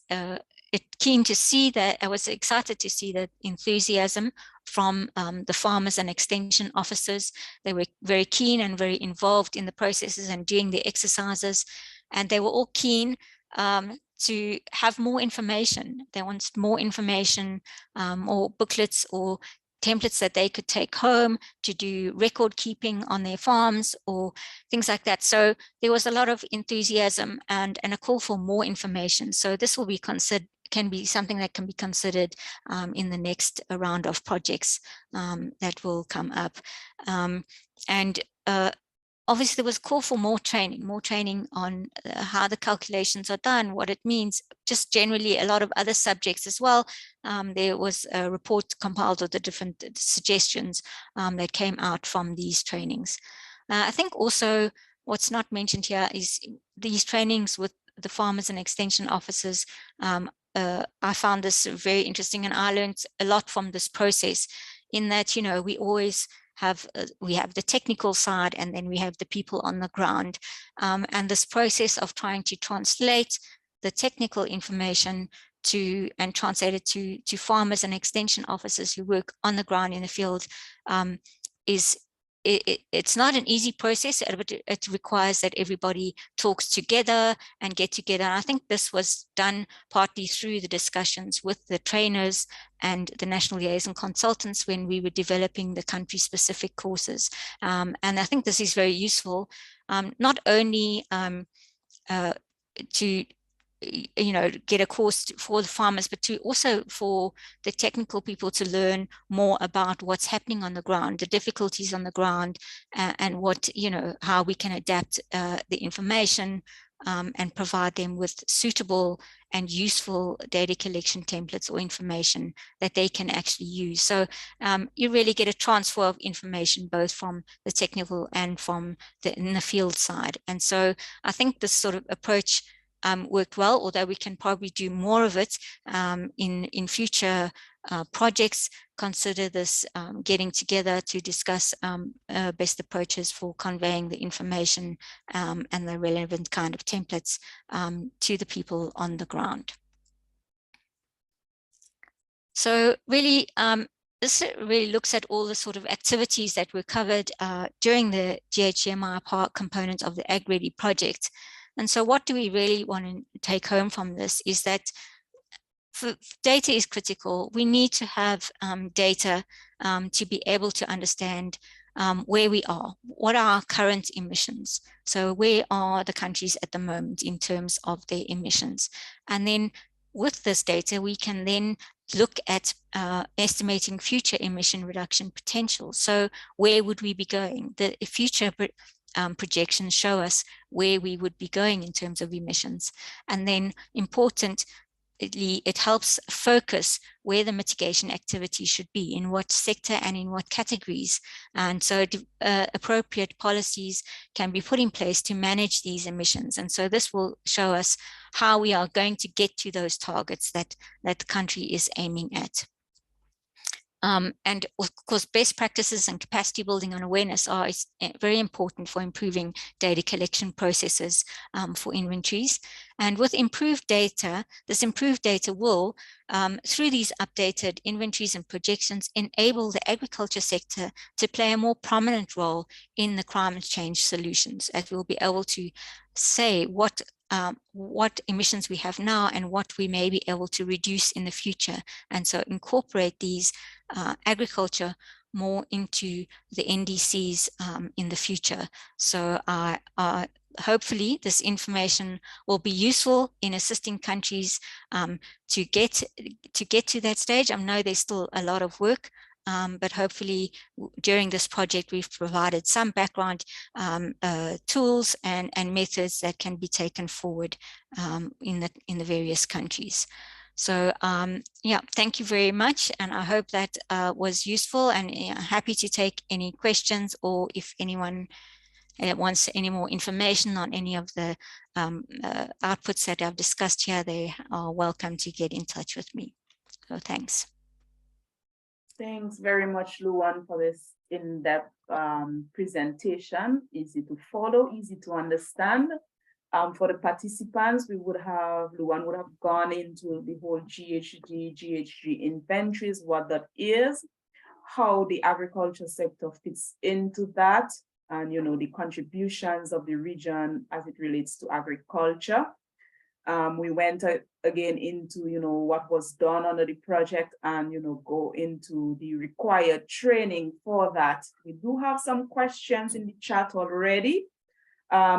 keen to see that, I was excited to see that enthusiasm from the farmers and extension officers. They were very keen and very involved in the processes and doing the exercises, and they were all keen to have more information. They wanted more information, or booklets or templates that they could take home to do record keeping on their farms or things like that. So there was a lot of enthusiasm and a call for more information. So this will be considered, can be something that can be considered in the next round of projects that will come up. Obviously there was a call for more training on how the calculations are done, what it means, just generally a lot of other subjects as well. There was a report compiled of the different suggestions that came out from these trainings. I think also what's not mentioned here is these trainings with the farmers and extension officers. I found this very interesting, and I learned a lot from this process, in that, you know, we always have the technical side, and then we have the people on the ground, and this process of trying to translate the technical information and translate it to farmers and extension officers who work on the ground in the field it's not an easy process, but it requires that everybody talks together and get together. And I think this was done partly through the discussions with the trainers and the national liaison consultants when we were developing the country-specific courses. And I think this is very useful, not only to get a course for the farmers, but to also for the technical people to learn more about what's happening on the ground, the difficulties on the ground, and what, how we can adapt the information and provide them with suitable and useful data collection templates or information that they can actually use. So you really get a transfer of information both from the technical and from in the field side. And so I think this sort of approach worked well, although we can probably do more of it in future projects. Consider this getting together to discuss best approaches for conveying the information and the relevant kind of templates to the people on the ground. So really, this really looks at all the sort of activities that were covered during the GHGMI part component of the AgReady project. And so what do we really want to take home from this is that data is critical. We need to have data to be able to understand where we are, what are our current emissions. So where are the countries at the moment in terms of their emissions? And then with this data, we can then look at estimating future emission reduction potential. So where would we be going? The future projections show us where we would be going in terms of emissions. And then importantly, it helps focus where the mitigation activity should be, in what sector and in what categories. And so appropriate policies can be put in place to manage these emissions. And so this will show us how we are going to get to those targets that the country is aiming at. And of course, best practices and capacity building and awareness are very important for improving data collection processes for inventories. And with improved data, this improved data will, through these updated inventories and projections, enable the agriculture sector to play a more prominent role in the climate change solutions, as we'll be able to say what emissions we have now and what we may be able to reduce in the future. And so incorporate these agriculture more into the NDCs in the future. So hopefully this information will be useful in assisting countries to get to that stage. I know there's still a lot of work, but hopefully during this project we've provided some background tools and methods that can be taken forward in the various countries. So yeah, thank you very much, and I hope that was useful, and happy to take any questions, or if anyone wants any more information on any of the outputs that I've discussed here, they are welcome to get in touch with me. So thanks. Thanks very much, Luanne, for this in-depth presentation. Easy to follow, easy to understand. For the participants, Luanne would have gone into the whole GHG inventories, what that is, how the agriculture sector fits into that, and the contributions of the region as it relates to agriculture. We went again into what was done under the project, and go into the required training for that. We do have some questions in the chat already.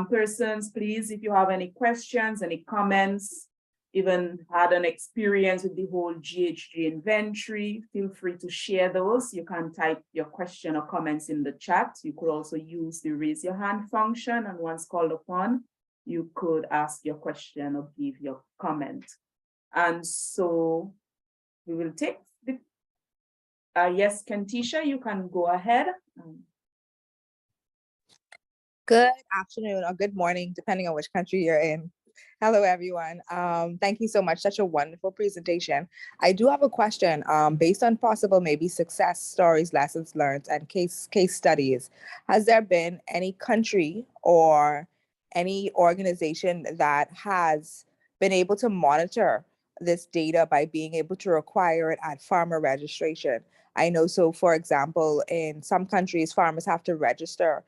Persons, please, if you have any questions, any comments, even had an experience with the whole GHG inventory, feel free to share those. You can type your question or comments in the chat. You could also use the raise your hand function, and once called upon, you could ask your question or give your comment. And so we will take the, yes, Kentisha, you can go ahead. Good afternoon or good morning, depending on which country you're in. Hello, everyone. Thank you so much. Such a wonderful presentation. I do have a question based on possible maybe success stories, lessons learned, and case studies. Has there been any country or any organization that has been able to monitor this data by being able to require it at farmer registration? I know, so for example, in some countries, farmers have to register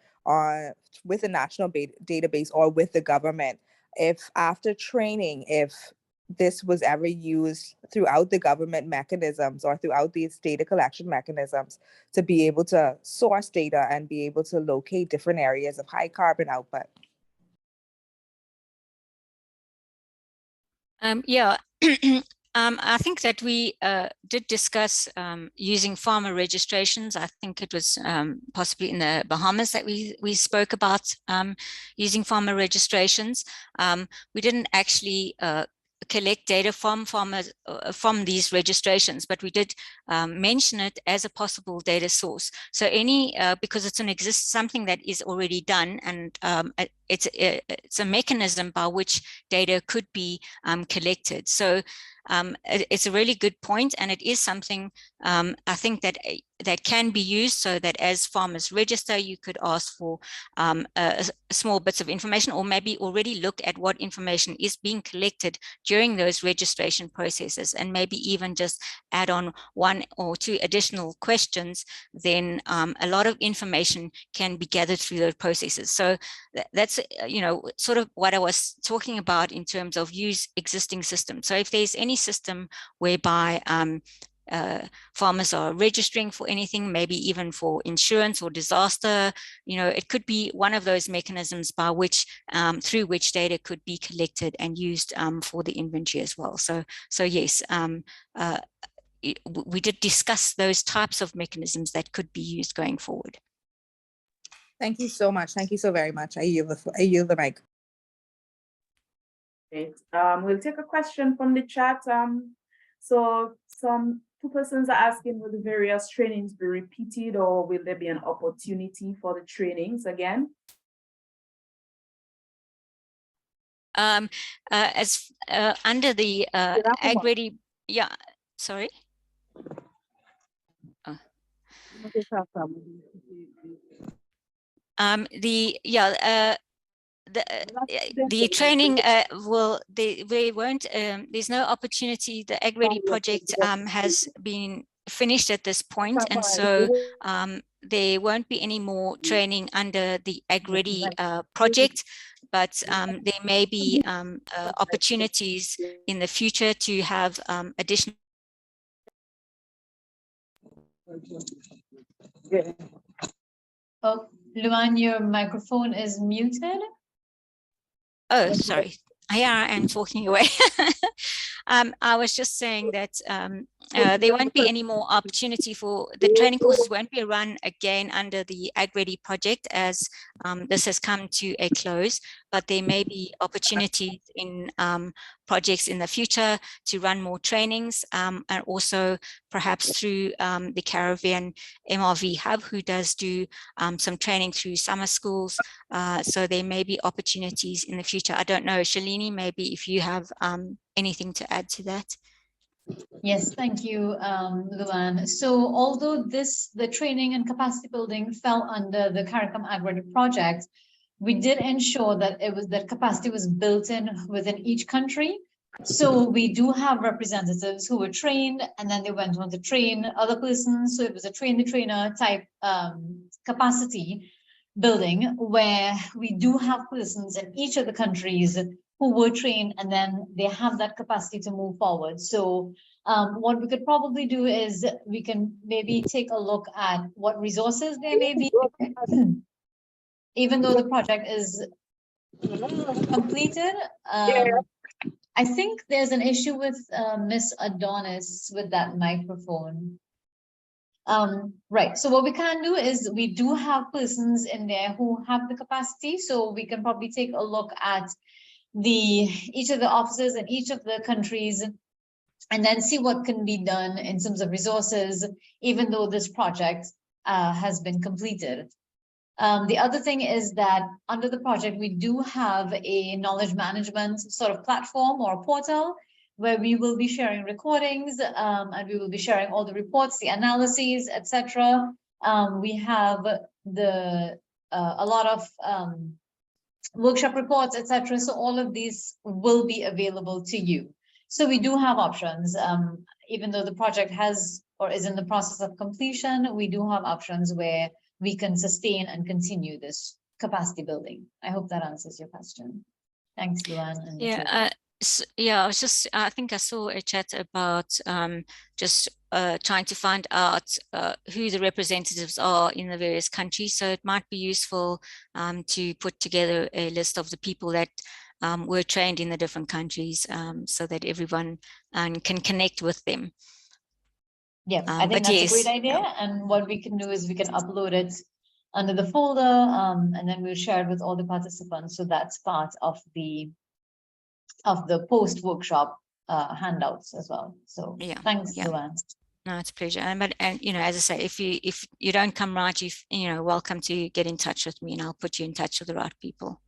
with a national database or with the government. If after training, if this was ever used throughout the government mechanisms or throughout these data collection mechanisms to be able to source data and be able to locate different areas of high carbon output. Yeah, I think that we did discuss using farmer registrations. I think it was possibly in the Bahamas that we spoke about using farmer registrations. We didn't actually collect data from farmers from these registrations, but we did mention it as a possible data source. So any because it's something that is already done, and it's a mechanism by which data could be collected. So it's a really good point, and it is something I think that can be used, so that as farmers register, you could ask for small bits of information, or maybe already look at what information is being collected during those registration processes, and maybe even just add on 1 or 2 additional questions. Then a lot of information can be gathered through those processes. So that's sort of what I was talking about in terms of use existing systems. So if there's any system whereby farmers are registering for anything, maybe even for insurance or disaster, it could be one of those mechanisms by which through which data could be collected and used for the inventory as well. So yes, we did discuss those types of mechanisms that could be used going forward. Thank you so much. Thank you so very much. I yield the mic. Great. We'll take a question from the chat. So some 2 persons are asking, will the various trainings be repeated, or will there be an opportunity for the trainings again? As under the Ag-Ready, yeah, sorry. The training they won't, there's no opportunity. The Ag-Ready project has been finished at this point, and so there won't be any more training under the Ag-Ready project, but there may be opportunities in the future to have additional. Oh, Luanne, your microphone is muted. Oh, sorry. Here I am talking away. I was just saying that there won't be any more opportunity for the training courses. Won't be run again under the Ag-Ready project, as this has come to a close, but there may be opportunities in projects in the future to run more trainings, and also perhaps through the Caribbean MRV Hub, who does do some training through summer schools. So there may be opportunities in the future. I don't know, Shalini, maybe if you have anything to add to that. Yes, thank you, Luanne. So although the training and capacity building fell under the CARCOM Ag-Ready project, we did ensure that that capacity was built in within each country. So we do have representatives who were trained, and then they went on to train other persons. So it was a train-the-trainer type capacity building, where we do have persons in each of the countries who were trained, and then they have that capacity to move forward. So what we could probably do is we can maybe take a look at what resources there may be, even though the project is completed. I think there's an issue with Miss Adonis with that microphone. Right, so what we can do is we do have persons in there who have the capacity, so we can probably take a look at each of the officers in each of the countries, and then see what can be done in terms of resources, even though this project has been completed. The other thing is that under the project, we do have a knowledge management sort of platform or a portal where we will be sharing recordings, and we will be sharing all the reports, the analyses, etc. We have a lot of workshop reports, etc. So all of these will be available to you. So we do have options, even though the project has or is in the process of completion, we do have options where we can sustain and continue this capacity building. I hope that answers your question. Thanks, Luanne. And yeah, I think I saw a chat about just trying to find out who the representatives are in the various countries. So it might be useful to put together a list of the people that were trained in the different countries, so that everyone can connect with them. Yeah, I think but that's yes, a great idea. yeah. And what we can do is we can upload it under the folder, and then we'll share it with all the participants. So that's part of the post workshop handouts as well. So Yeah, thanks, yeah. Luanne. No, it's a pleasure. And you know, as I say, if you don't come right, you know, welcome to get in touch with me, and I'll put you in touch with the right people.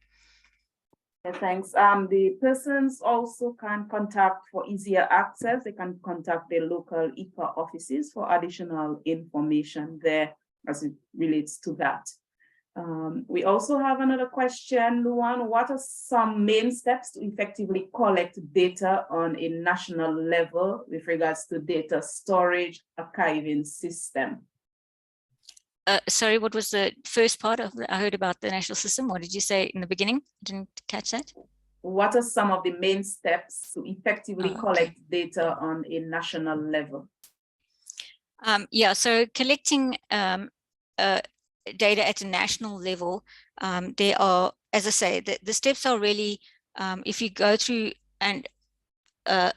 Yeah, thanks. The persons also can contact for easier access. They can contact their local ICA offices for additional information there as it relates to that. We also have another question, Luanne. What are some main steps to effectively collect data on a national level with regards to data storage archiving system? Sorry, what was the first part of I heard about the national system? What did you say in the beginning? I didn't catch that. What are some of the main steps to effectively collect Okay. data on a national level? Yeah, so collecting data at a national level, there are, as I say, the steps are really, if you go through and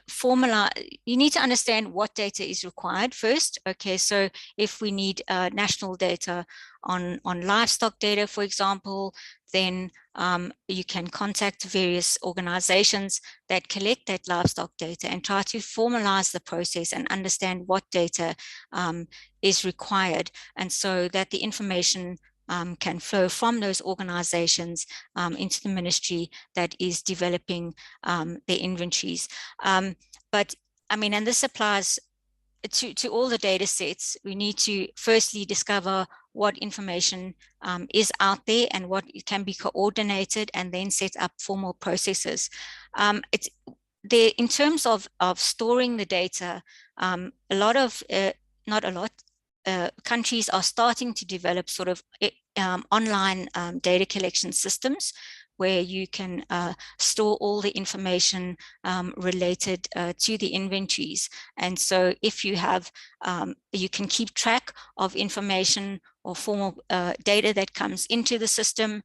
formula, you need to understand what data is required first. Okay, so if we need national data on livestock data, for example, then you can contact various organizations that collect that livestock data and try to formalize the process and understand what data is required, and so that the information can flow from those organizations into the ministry that is developing their inventories. But I mean, and this applies to all the data sets. We need to firstly discover what information is out there and what can be coordinated, and then set up formal processes. It's there in terms of storing the data. A lot of, not a lot, countries are starting to develop sort of online data collection systems, where you can store all the information related to the inventories. And so if you have, you can keep track of information or formal data that comes into the system,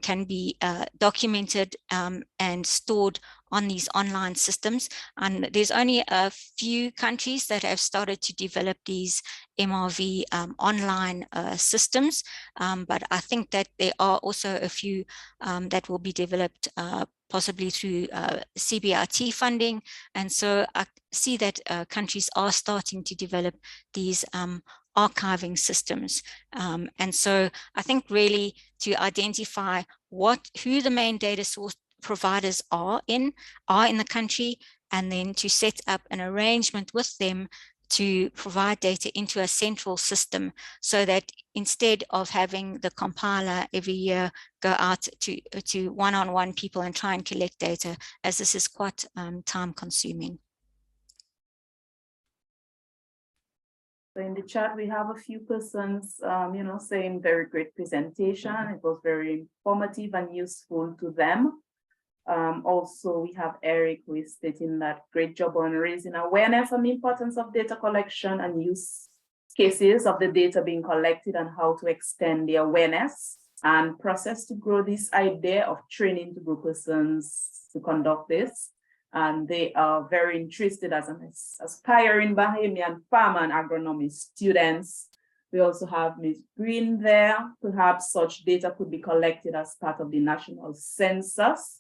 can be documented and stored on these online systems. And there's only a few countries that have started to develop these MRV online systems, but I think that there are also a few that will be developed possibly through CBRT funding. And so I see that countries are starting to develop these archiving systems. And so I think really to identify who the main data source providers are in the country, and then to set up an arrangement with them to provide data into a central system, so that instead of having the compiler every year go out to one-on-one people and try and collect data, as this is quite time consuming. So in the chat, we have a few persons, saying very great presentation. It was very informative and useful to them. Also, we have Eric, who is stating that great job on raising awareness on the importance of data collection and use cases of the data being collected, and how to extend the awareness and process to grow this idea of training to grow persons to conduct this. And they are very interested as an aspiring Bahamian farmer and agronomy students. We also have Ms. Green there. Perhaps such data could be collected as part of the national census,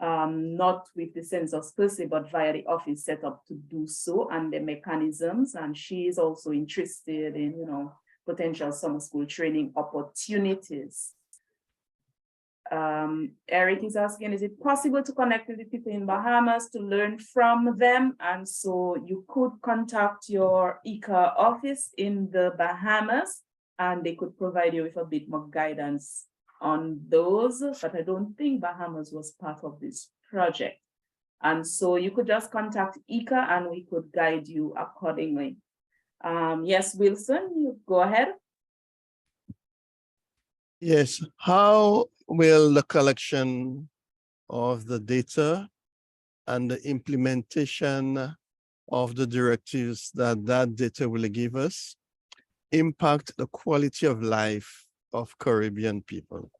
not with the census per se, but via the office set up to do so and the mechanisms. And she is also interested in, potential summer school training opportunities. Eric is asking, is it possible to connect with the people in Bahamas to learn from them? And so you could contact your ICA office in the Bahamas, and they could provide you with a bit more guidance on those, but I don't think Bahamas was part of this project. And so you could just contact ICA and we could guide you accordingly. Yes, Wilson, you go ahead. Yes, how will the collection of the data and the implementation of the directives that data will give us impact the quality of life of Caribbean people?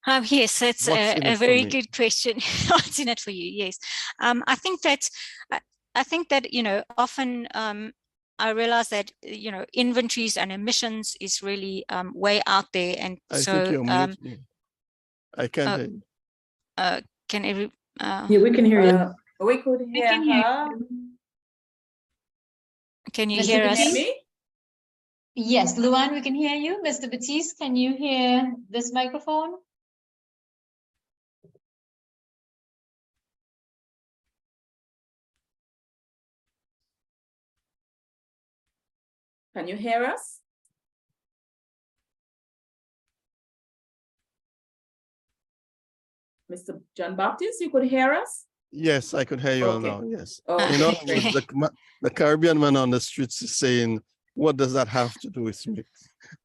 Yes, that's What's in a it for very me? good question. What's in it for you? Yes, I think that often I realize that inventories and emissions is really way out there, and I so think you're mute me. I can't hear you. can every Yeah, we can hear you. We could hear can hear her. can you Mr. hear Can you us? hear Batiste? me? Yes, Luanne, we can hear you. Mr. Batiste, can you hear this microphone? Can you hear us? Mr. John Baptist, you could hear us? Yes, I could hear you all Okay. now. Yes. Okay, In other great. words, the Caribbean man on the streets is saying, what does that have to do with me?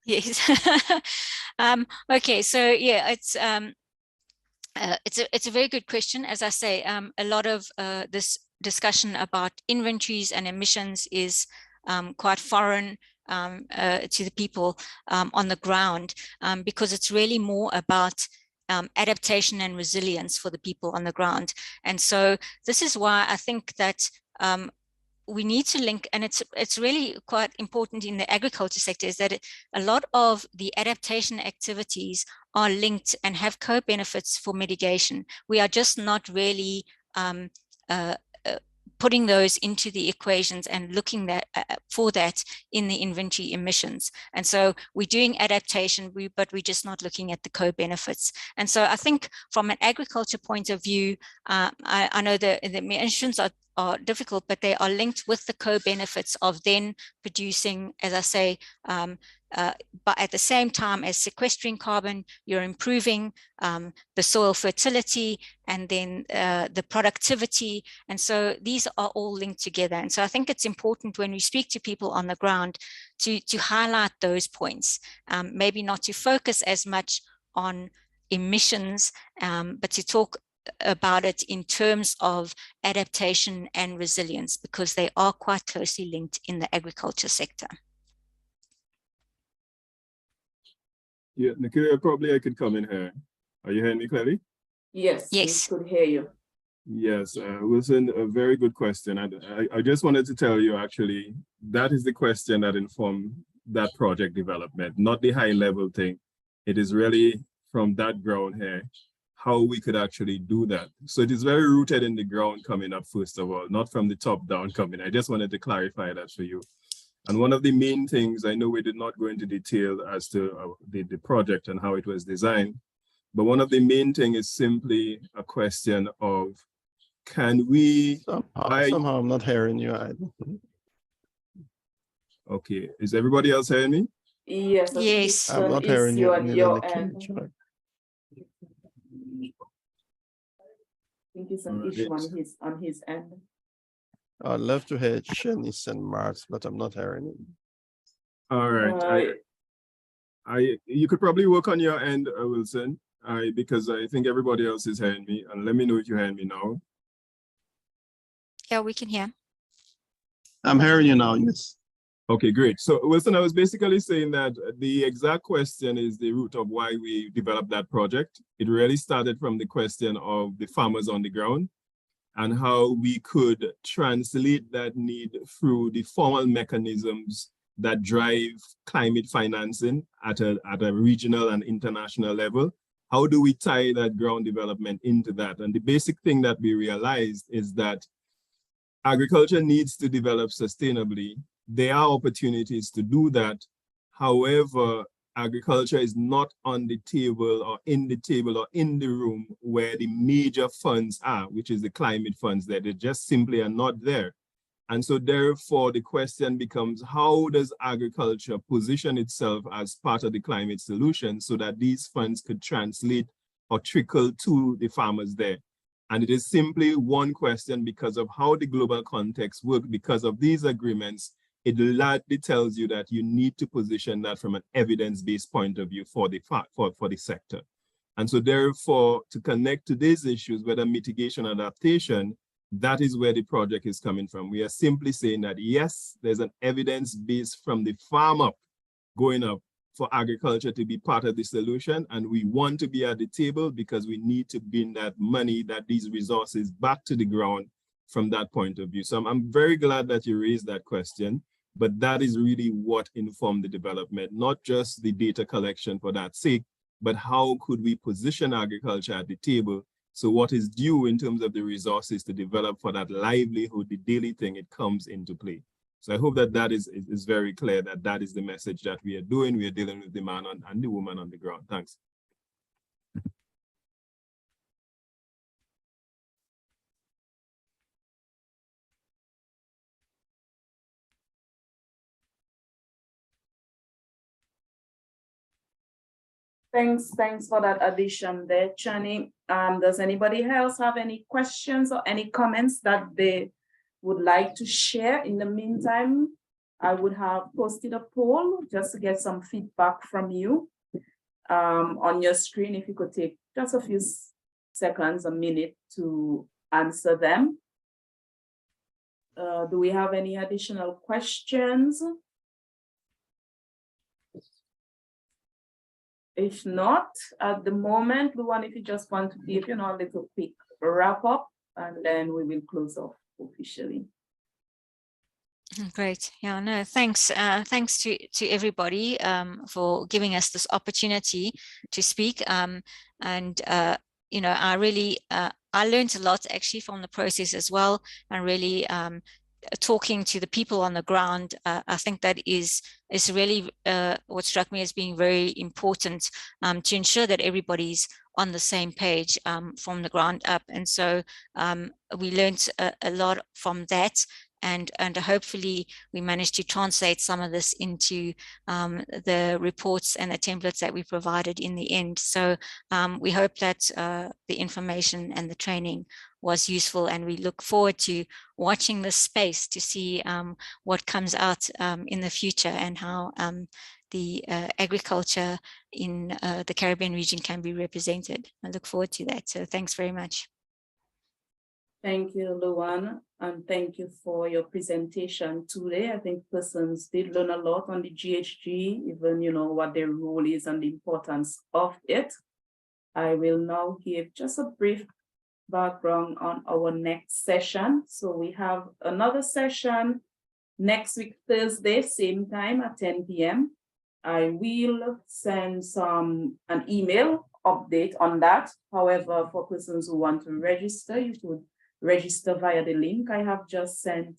Yes. Okay, so yeah, it's a very good question. As I say, a lot of this discussion about inventories and emissions is quite foreign to the people on the ground, because it's really more about adaptation and resilience for the people on the ground. And so this is why I think that we need to link, and it's really quite important in the agriculture sector, is that a lot of the adaptation activities are linked and have co-benefits for mitigation. We are just not really putting those into the equations and looking for that in the inventory emissions. And so we're doing adaptation, but we're just not looking at the co-benefits. And so I think from an agriculture point of view, I know the emissions are difficult, but they are linked with the co-benefits of then producing, as I say, but at the same time as sequestering carbon, you're improving the soil fertility and then the productivity. And so these are all linked together. And so I think it's important when we speak to people on the ground to highlight those points, maybe not to focus as much on emissions, but to talk about it in terms of adaptation and resilience, because they are quite closely linked in the agriculture sector. Yeah, Nikhil, probably I could come in here. Are you hearing me clearly? Yes, Yes. we could hear you. Yes, Wilson, a very good question. I just wanted to tell you, actually, that is the question that informed that project development, not the high level thing. It is really from that ground here, how we could actually do that. So it is very rooted in the ground coming up, first of all, not from the top down coming. I just wanted to clarify that for you. And one of the main things, I know we did not go into detail as to the project and how it was designed, but one of the main things is simply a question of, can we... Somehow I'm not hearing you either. Okay, is everybody else hearing me? Yes. Yes. I'm not hearing you in the cage. I think it's an issue on his end. I'd love to hear Shanice and Mars, but I'm not hearing it. All right. You could probably work on your end, Wilson, because I think everybody else is hearing me. And let me know if you hear me now. Yeah, we can hear. I'm hearing you now, yes. Okay, great. So Wilson, I was basically saying that the exact question is the root of why we developed that project. It really started from the question of the farmers on the ground and how we could translate that need through the formal mechanisms that drive climate financing at a regional and international level. How do we tie that ground development into that? And the basic thing that we realized is that agriculture needs to develop sustainably. There are opportunities to do that. However, agriculture is not on the table or in the room where the major funds are, which is the climate funds, that they just simply are not there. And so therefore the question becomes, how does agriculture position itself as part of the climate solution so that these funds could translate or trickle to the farmers there? And it is simply one question because of how the global context works, because of these agreements. It largely tells you that you need to position that from an evidence-based point of view for the sector. And so therefore, to connect to these issues, whether mitigation or adaptation, that is where the project is coming from. We are simply saying that, yes, there's an evidence base from the farm up, going up, for agriculture to be part of the solution, and we want to be at the table because we need to bring that money, that these resources back to the ground from that point of view. So I'm very glad that you raised that question, but that is really what informed the development, not just the data collection for that sake, but how could we position agriculture at the table? So what is due in terms of the resources to develop for that livelihood, the daily thing, it comes into play. So I hope that that is very clear, that that is the message that we are doing. We are dealing with the man and the woman on the ground. Thanks. Thanks for that addition there, Chani. Does anybody else have any questions or any comments that they would like to share? In the meantime, I would have posted a poll just to get some feedback from you on your screen. If you could take just a few seconds, a minute to answer them. Do we have any additional questions? If not, at the moment, Luanne, if you just want to give, a little quick wrap up, and then we will close off officially. Great. Yeah, no, thanks. Thanks to everybody for giving us this opportunity to speak. I really, I learned a lot actually from the process as well, and really talking to the people on the ground. I think that is really what struck me as being very important to ensure that everybody's on the same page from the ground up. And so we learned a lot from that. And hopefully we managed to translate some of this into the reports and the templates that we provided in the end. So we hope that the information and the training was useful, and we look forward to watching this space to see what comes out in the future, and how the agriculture in the Caribbean region can be represented. I look forward to that. So thanks very much. Thank you, Luanne, and thank you for your presentation today. I think persons did learn a lot on the GHG, even, what their role is and the importance of it. I will now give just a brief background on our next session. So we have another session next week, Thursday, same time at 10 p.m. I will send an email update on that. However, for persons who want to register, you should register via the link I have just sent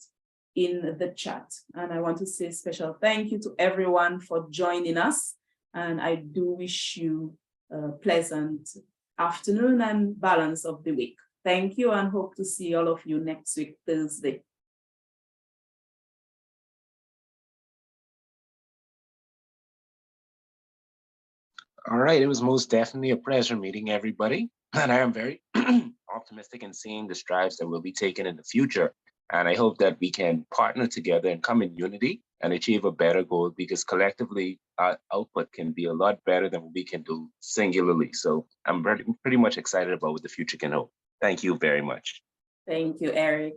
in the chat. And I want to say a special thank you to everyone for joining us. And I do wish you a pleasant afternoon and balance of the week. Thank you, and hope to see all of you next week, Thursday. All right, it was most definitely a pleasure meeting everybody. And I am very optimistic in seeing the strides that will be taken in the future. And I hope that we can partner together and come in unity and achieve a better goal, because collectively our output can be a lot better than what we can do singularly. So I'm pretty much excited about what the future can hold. Thank you very much. Thank you, Eric.